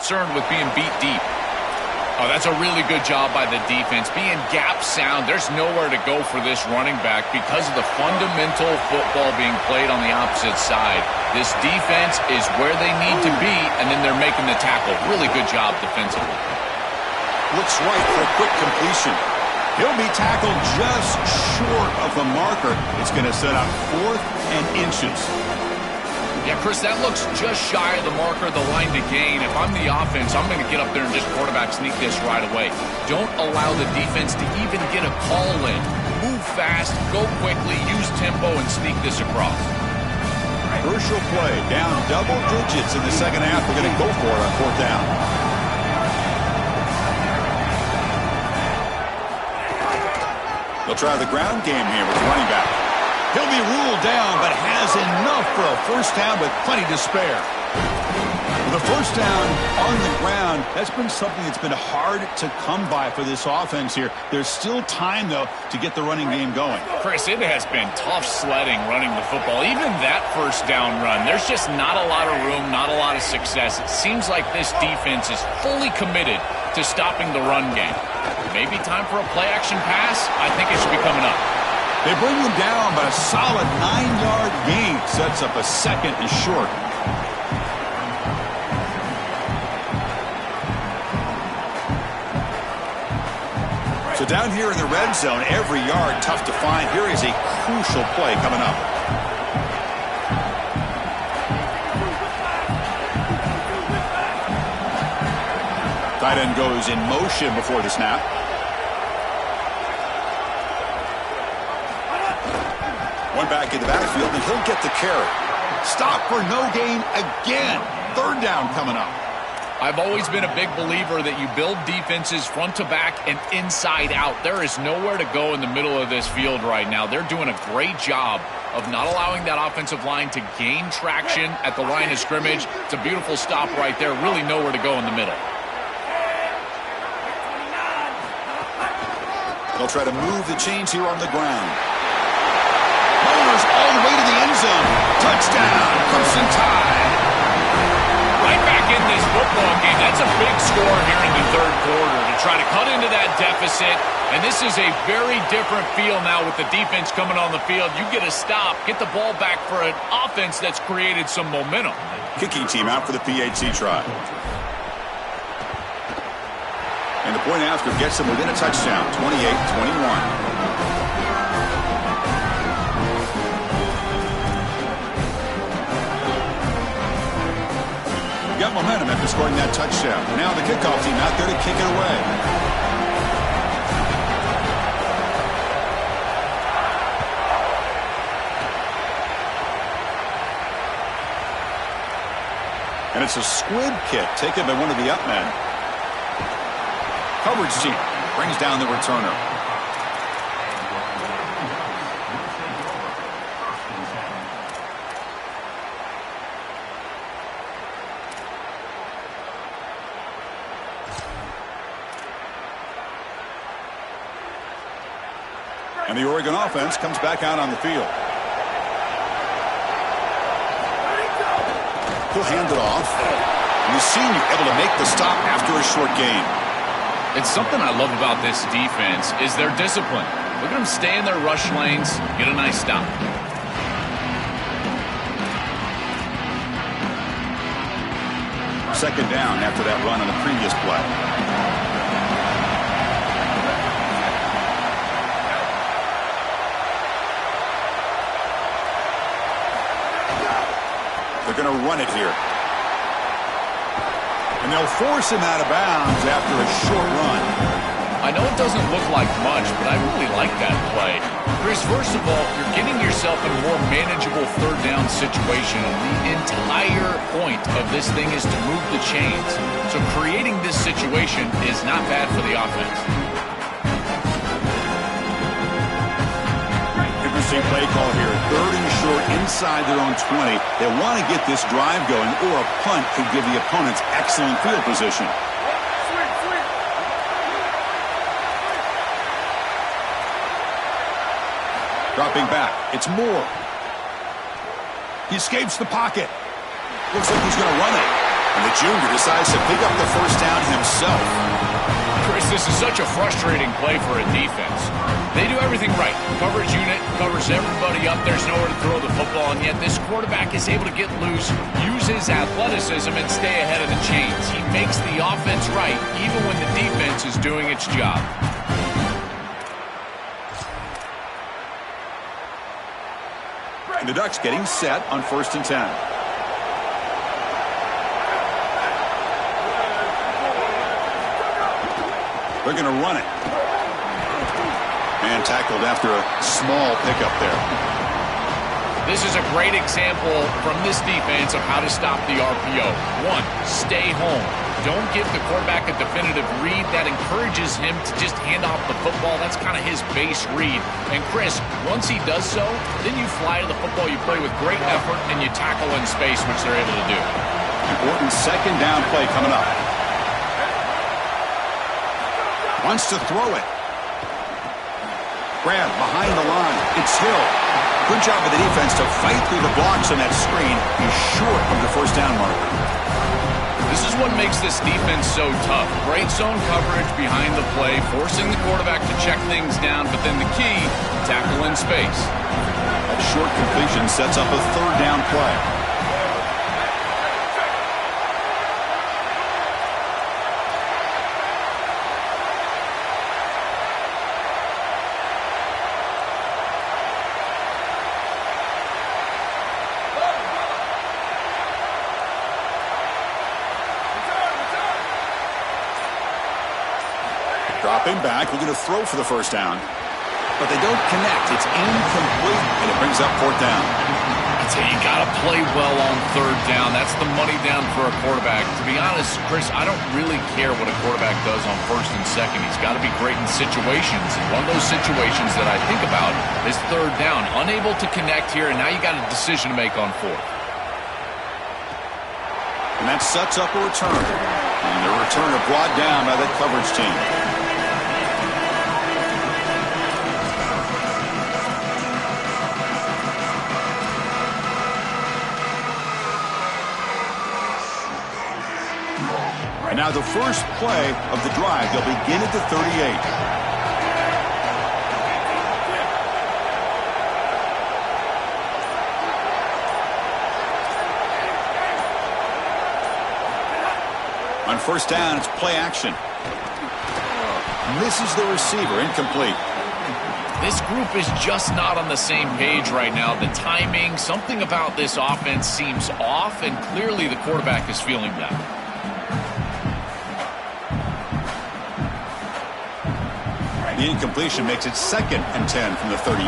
concerned with being beat deep. Oh, that's a really good job by the defense. Being gap sound, there's nowhere to go for this running back because of the fundamental football being played on the opposite side. This defense is where they need to be, and then they're making the tackle. Really good job defensively. Looks right for a quick completion. He'll be tackled just short of the marker. It's going to set up 4th and inches. Yeah, Chris, that looks just shy of the marker, the line to gain. If I'm the offense, I'm going to get up there and just quarterback sneak this right away. Don't allow the defense to even get a call in. Move fast, go quickly, use tempo, and sneak this across. Crucial play, down double digits in the second half. They're going to go for it on 4th down. They'll try the ground game here with the running back. He'll be ruled down, but has enough for a first down with plenty to spare. The first down on the ground, that's been something that's been hard to come by for this offense here. There's still time, though, to get the running game going. Chris, it has been tough sledding running the football. Even that first down run, there's just not a lot of room, not a lot of success. It seems like this defense is fully committed to stopping the run game. Maybe time for a play-action pass? I think it should be coming up. They bring them down, but a solid 9-yard gain sets up a 2nd and short. So down here in the red zone, every yard tough to find. Here is a crucial play coming up. Tight end goes in motion before the snap. One back in the backfield, and he'll get the carry. Stop for no gain again. 3rd down coming up. I've always been a big believer that you build defenses front to back and inside out. There is nowhere to go in the middle of this field right now. They're doing a great job of not allowing that offensive line to gain traction at the line of scrimmage. It's a beautiful stop right there. Really nowhere to go in the middle. They'll try to move the chains here on the ground. Mowers all the way to the end zone. Touchdown, Crimson Tide. Right back back in this football game. That's a big score here in the third quarter to try to cut into that deficit. And this is a very different feel now with the defense coming on the field. You get a stop, get the ball back for an offense that's created some momentum. Kicking team out for the PAT try. And the point after gets them within a touchdown, 28-21. Got momentum after scoring that touchdown. Now the kickoff team out there to kick it away. And it's a squib kick taken by one of the up men. Coverage team brings down the returner. And the Oregon offense comes back out on the field. He'll hand it off. And the senior able to make the stop after a short gain. It's something I love about this defense is their discipline. Look at them stay in their rush lanes, get a nice stop. Second down after that run on the previous play. They're going to run it here. And they'll force him out of bounds after a short run. I know it doesn't look like much, but I really like that play. Chris, first of all, you're getting yourself in a more manageable third down situation. The entire point of this thing is to move the chains. So creating this situation is not bad for the offense. Interesting play call here. Third and short inside their own 20. They want to get this drive going, or a punt could give the opponents excellent field position. Dropping back. It's Moore. He escapes the pocket. Looks like he's going to run it. And the junior decides to pick up the first down himself. Chris, this is such a frustrating play for a defense. They do everything right. Coverage unit covers everybody up. There's nowhere to throw the football, and yet this quarterback is able to get loose, use his athleticism, and stay ahead of the chains. He makes the offense right, even when the defense is doing its job. And the Ducks getting set on 1st and 10. They're going to run it. And tackled after a small pickup there. This is a great example from this defense of how to stop the RPO. One, stay home. Don't give the quarterback a definitive read. That encourages him to just hand off the football. That's kind of his base read. And Chris, once he does so, then you fly to the football. You play with great effort, and you tackle in space, which they're able to do. Important second down play coming up. Wants to throw it. Grab behind the line. It's Hill. Good job of the defense to fight through the blocks on that screen. He's short of the first down marker. This is what makes this defense so tough. Great zone coverage behind the play, forcing the quarterback to check things down, but then the key, tackle in space. That short completion sets up a third down play. Dropping back, looking to throw for the first down. But they don't connect. It's incomplete, and it brings up 4th down. I'd say you got to play well on 3rd down. That's the money down for a quarterback. To be honest, Chris, I don't really care what a quarterback does on 1st and 2nd. He's got to be great in situations. And one of those situations that I think about is 3rd down. Unable to connect here, and now you got a decision to make on 4th. And that sets up a return. And the returner brought down by that coverage team. Now the first play of the drive, they'll begin at the 38. On first down, it's play action. Misses the receiver, incomplete. This group is just not on the same page right now. The timing, something about this offense seems off, and clearly the quarterback is feeling that. The incompletion makes it 2nd and 10 from the 38.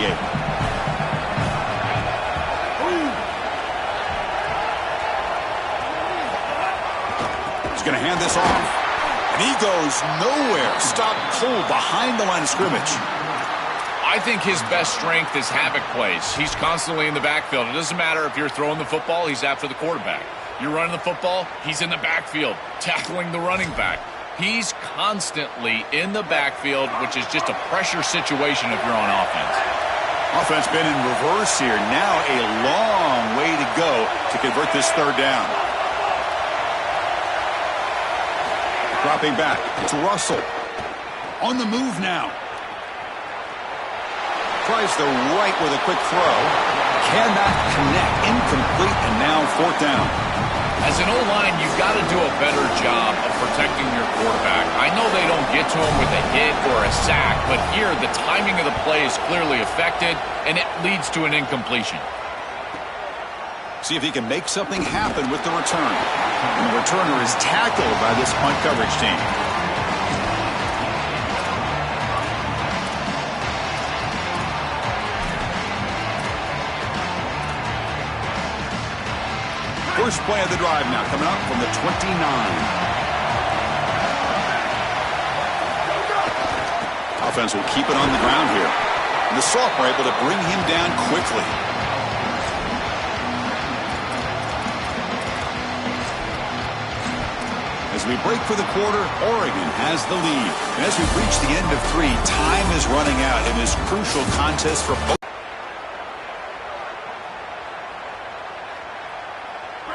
He's going to hand this off. And he goes nowhere. Stopped cold behind the line of scrimmage. I think his best strength is havoc plays. He's constantly in the backfield. It doesn't matter if you're throwing the football, he's after the quarterback. You're running the football, he's in the backfield, tackling the running back. He's constantly in the backfield, which is just a pressure situation if you're on offense. Offense been in reverse here. Now a long way to go to convert this third down. Dropping back to Russell. On the move now. Tries the right with a quick throw. Cannot connect. Incomplete, and now 4th down. As an O-line, you've got to do a better job of protecting your quarterback. I know they don't get to him with a hit or a sack, but here the timing of the play is clearly affected, and it leads to an incompletion. See if he can make something happen with the return. And the returner is tackled by this punt coverage team. First play of the drive now coming up from the 29. Offense will keep it on the ground here. And the Sauk are able to bring him down quickly. As we break for the quarter, Oregon has the lead. And as we reach the end of 3, time is running out in this crucial contest for both.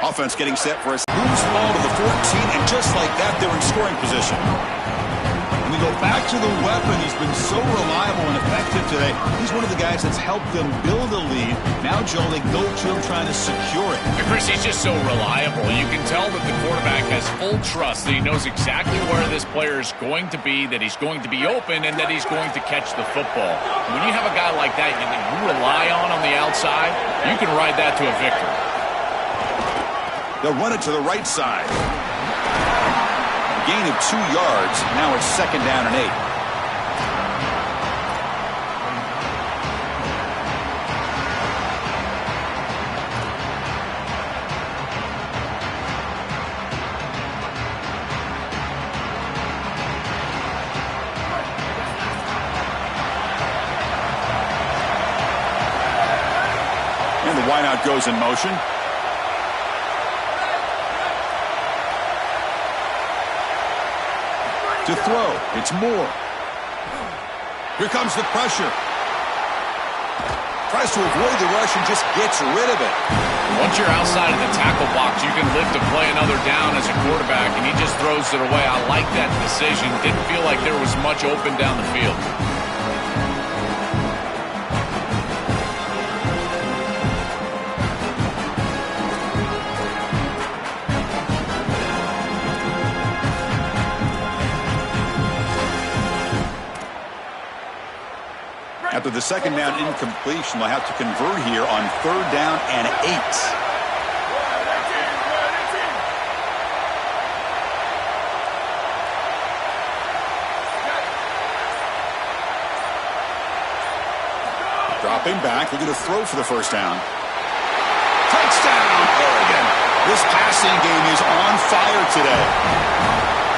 Offense getting set for a moves the ball to the 14, and just like that, they're in scoring position. And we go back to the weapon. He's been so reliable and effective today. He's one of the guys that's helped them build a lead. Now, Joe, they go to him trying to secure it. And Chris, he's just so reliable. You can tell that the quarterback has full trust that he knows exactly where this player is going to be, that he's going to be open, and that he's going to catch the football. When you have a guy like that you rely on the outside, you can ride that to a victory. They'll run it to the right side. A gain of 2 yards. Now it's 2nd down and 8. And the wideout goes in motion. To throw, it's Moore. Here comes the pressure. Tries to avoid the rush and just gets rid of it. Once you're outside of the tackle box, you can live to play another down as a quarterback, and he just throws it away. I like that decision. Didn't feel like there was much open down the field. After the 2nd down incompletion, they'll have to convert here on 3rd down and 8. Dropping back, looking to throw for the 1st down. Touchdown, Oregon! This passing game is on fire today.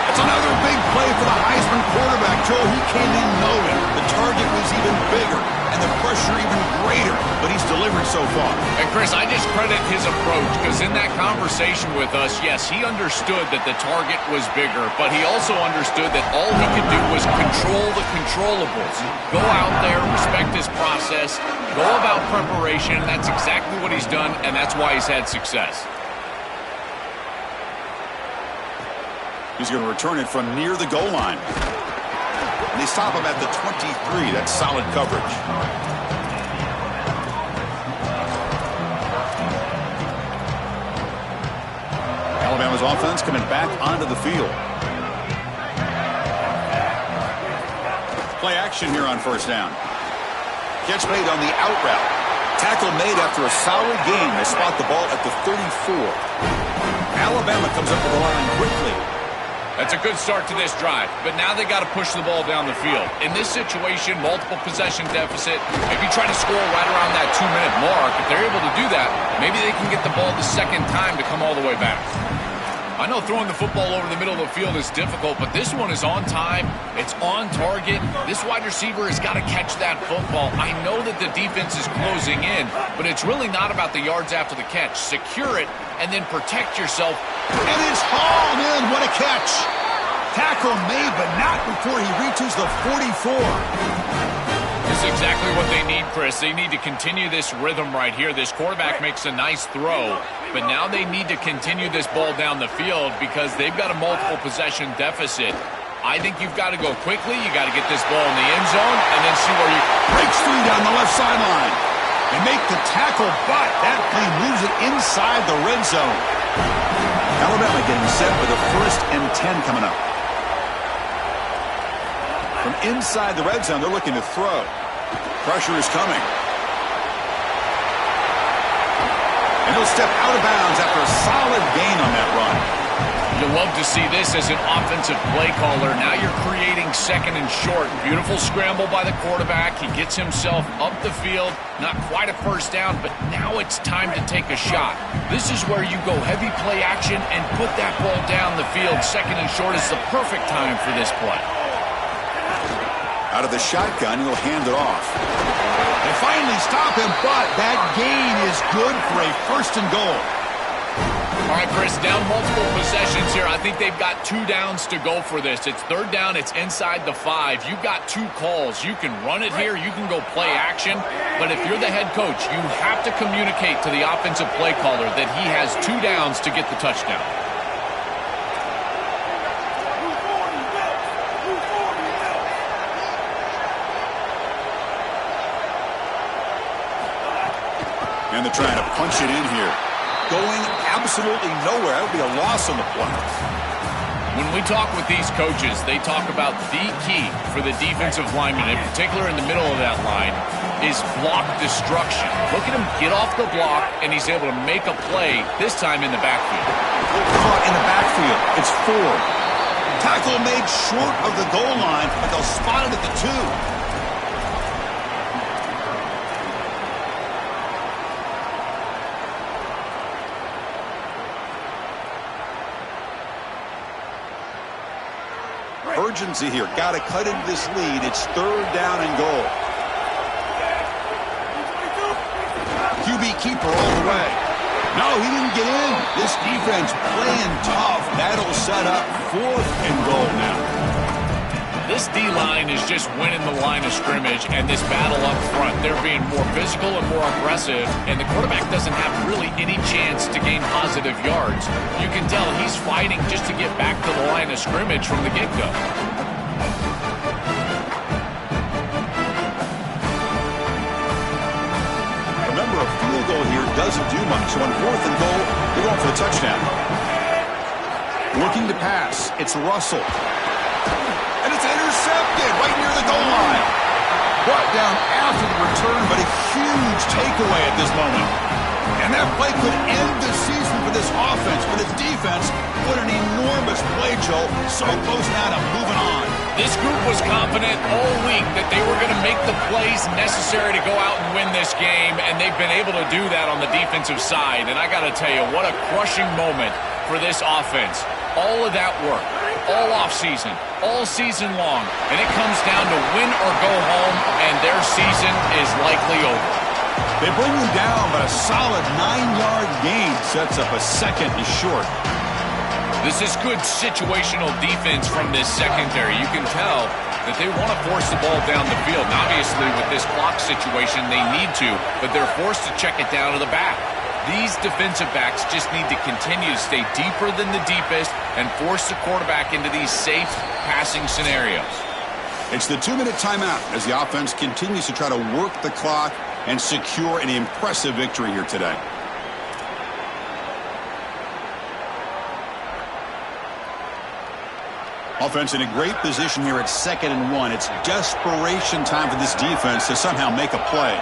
It's another big play for the Heisman quarterback, Joe. He came in knowing the target was even bigger and the pressure even greater, but he's delivered so far. And Chris, I just credit his approach, because in that conversation with us, yes, he understood that the target was bigger, but he also understood that all he could do was control the controllables. Go out there, respect his process, go about preparation. That's exactly what he's done, and that's why he's had success. He's going to return it from near the goal line. And they stop him at the 23. That's solid coverage. Alabama's offense coming back onto the field. Play action here on first down. Catch made on the out route. Tackle made after a solid gain. They spot the ball at the 34. Alabama comes up to the line quickly. That's a good start to this drive, but now they got to push the ball down the field. In this situation, multiple possession deficit, maybe try to score right around that 2-minute mark. If they're able to do that, maybe they can get the ball the second time to come all the way back. I know throwing the football over the middle of the field is difficult, but this one is on time. It's on target. This wide receiver has got to catch that football. I know that the defense is closing in, but it's really not about the yards after the catch. Secure it and then protect yourself. And it's hauled in. What a catch. Tackle made, but not before he reaches the 44. This is exactly what they need, Chris. They need to continue this rhythm right here. This quarterback makes a nice throw, but now they need to continue this ball down the field because they've got a multiple possession deficit. I think you've got to go quickly. You got to get this ball in the end zone and then see where you breaks through down the left sideline. They make the tackle, but that play moves it inside the red zone. Alabama getting set for the 1st and 10 coming up. From inside the red zone, they're looking to throw. Pressure is coming. And he'll step out of bounds after a solid gain on that run. You love to see this as an offensive play caller. Now you're creating 2nd and short. Beautiful scramble by the quarterback. He gets himself up the field. Not quite a first down, but now it's time to take a shot. This is where you go heavy play action and put that ball down the field. 2nd and short is the perfect time for this play. Out of the shotgun, he'll hand it off. They finally stop him, but that gain is good for a 1st and goal. All right, Chris, down multiple possessions here. I think they've got 2 downs to go for this. It's 3rd down. It's inside the 5. You've got 2 calls. You can run it here. You can go play action. But if you're the head coach, you have to communicate to the offensive play caller that he has 2 downs to get the touchdown. And they're trying to punch it in here. Going absolutely nowhere. That would be a loss on the play. When we talk with these coaches, they talk about the key for the defensive lineman, in particular in the middle of that line, is block destruction. Look at him get off the block, and he's able to make a play, this time in the backfield. Caught in the backfield. It's 4. Tackle made short of the goal line, but they'll spot it at the 2. Urgency here. Got to cut into this lead. It's 3rd down and goal. QB keeper all the way. No, he didn't get in. This defense playing tough. That'll set up 4th and goal now. This D-line is just winning the line of scrimmage, and this battle up front, they're being more physical and more aggressive, and the quarterback doesn't have really any chance to gain positive yards. You can tell he's fighting just to get back to the line of scrimmage from the get-go. Remember, a field goal here doesn't do much, so on 4th and goal, they're going for the touchdown. Looking to pass, it's Russell. And it's intercepted right near the goal line. Brought down after the return, but a huge takeaway at this moment. And that play could end the season for this offense, but its defense, what an enormous play, Joe. So close now to moving on. This group was confident all week that they were going to make the plays necessary to go out and win this game, and they've been able to do that on the defensive side. And I got to tell you, what a crushing moment for this offense. All of that work, all offseason, all season long, and it comes down to win or go home, and their season is likely over. They bring them down, but a solid 9-yard gain sets up a 2nd and short. This is good situational defense from this secondary. You can tell that they want to force the ball down the field. And obviously, with this clock situation, they need to, but they're forced to check it down to the back. These defensive backs just need to continue to stay deeper than the deepest and force the quarterback into these safe passing scenarios. It's the 2-minute timeout as the offense continues to try to work the clock and secure an impressive victory here today. Offense in a great position here at 2nd and 1. It's desperation time for this defense to somehow make a play.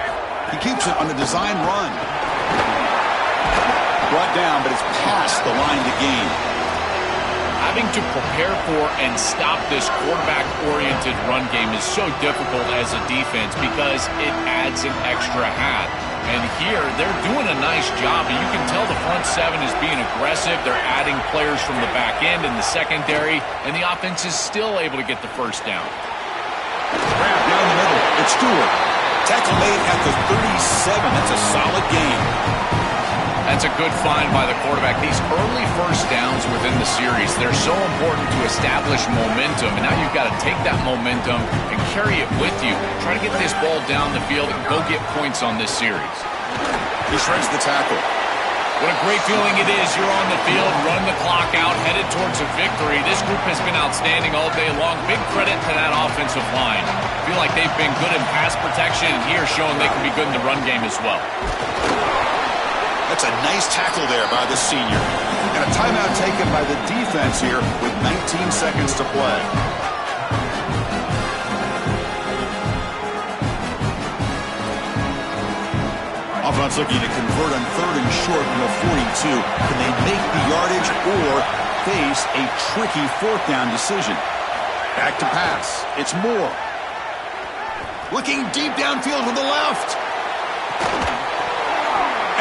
He keeps it on a design run. Brought down, but it's past the line to gain. Having to prepare for and stop this quarterback-oriented run game is so difficult as a defense because it adds an extra hat. And here, they're doing a nice job. And you can tell the front seven is being aggressive. They're adding players from the back end and the secondary, and the offense is still able to get the first down. Grab down the middle. It's Stewart. Tackle made at the 37. That's a solid gain. That's a good find by the quarterback. These early first downs within the series, they're so important to establish momentum. And now you've got to take that momentum and carry it with you. Try to get this ball down the field and go get points on this series. He shreds the tackle. What a great feeling it is. You're on the field, run the clock out, headed towards a victory. This group has been outstanding all day long. Big credit to that offensive line. I feel like they've been good in pass protection, and here showing they can be good in the run game as well. That's a nice tackle there by the senior. And a timeout taken by the defense here with 19 seconds to play. Offense looking to convert on 3rd and short from the 42. Can they make the yardage or face a tricky 4th down decision? Back to pass. It's Moore. Looking deep downfield to the left.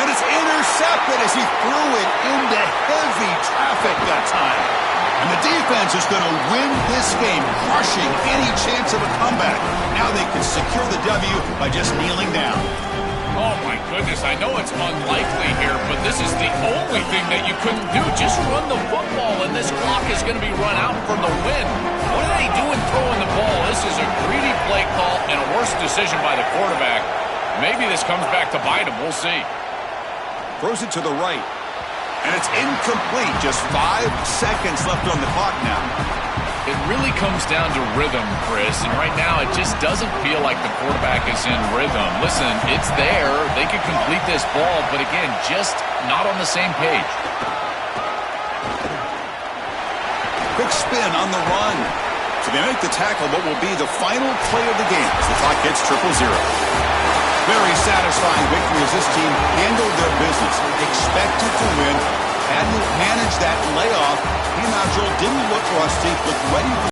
And it's intercepted as he threw it into heavy traffic that time. And the defense is going to win this game, crushing any chance of a comeback. Now they can secure the W by just kneeling down. Oh, my goodness. I know it's unlikely here, but this is the only thing that you couldn't do. Just run the football, and this clock is going to be run out for the win. What are they doing throwing the ball? This is a greedy play call and a worse decision by the quarterback. Maybe this comes back to bite him. We'll see. Throws it to the right. And it's incomplete. Just 5 seconds left on the clock now. It really comes down to rhythm, Chris. And right now, it just doesn't feel like the quarterback is in rhythm. Listen, it's there. They could complete this ball, but again, just not on the same page. Quick spin on the run. So they make the tackle, what will be the final play of the game as the clock hits 0-0. Very satisfying victory as this team handled their business. Expected to win. Had to manage that layoff. He now, Joel, didn't look rusty, looked ready for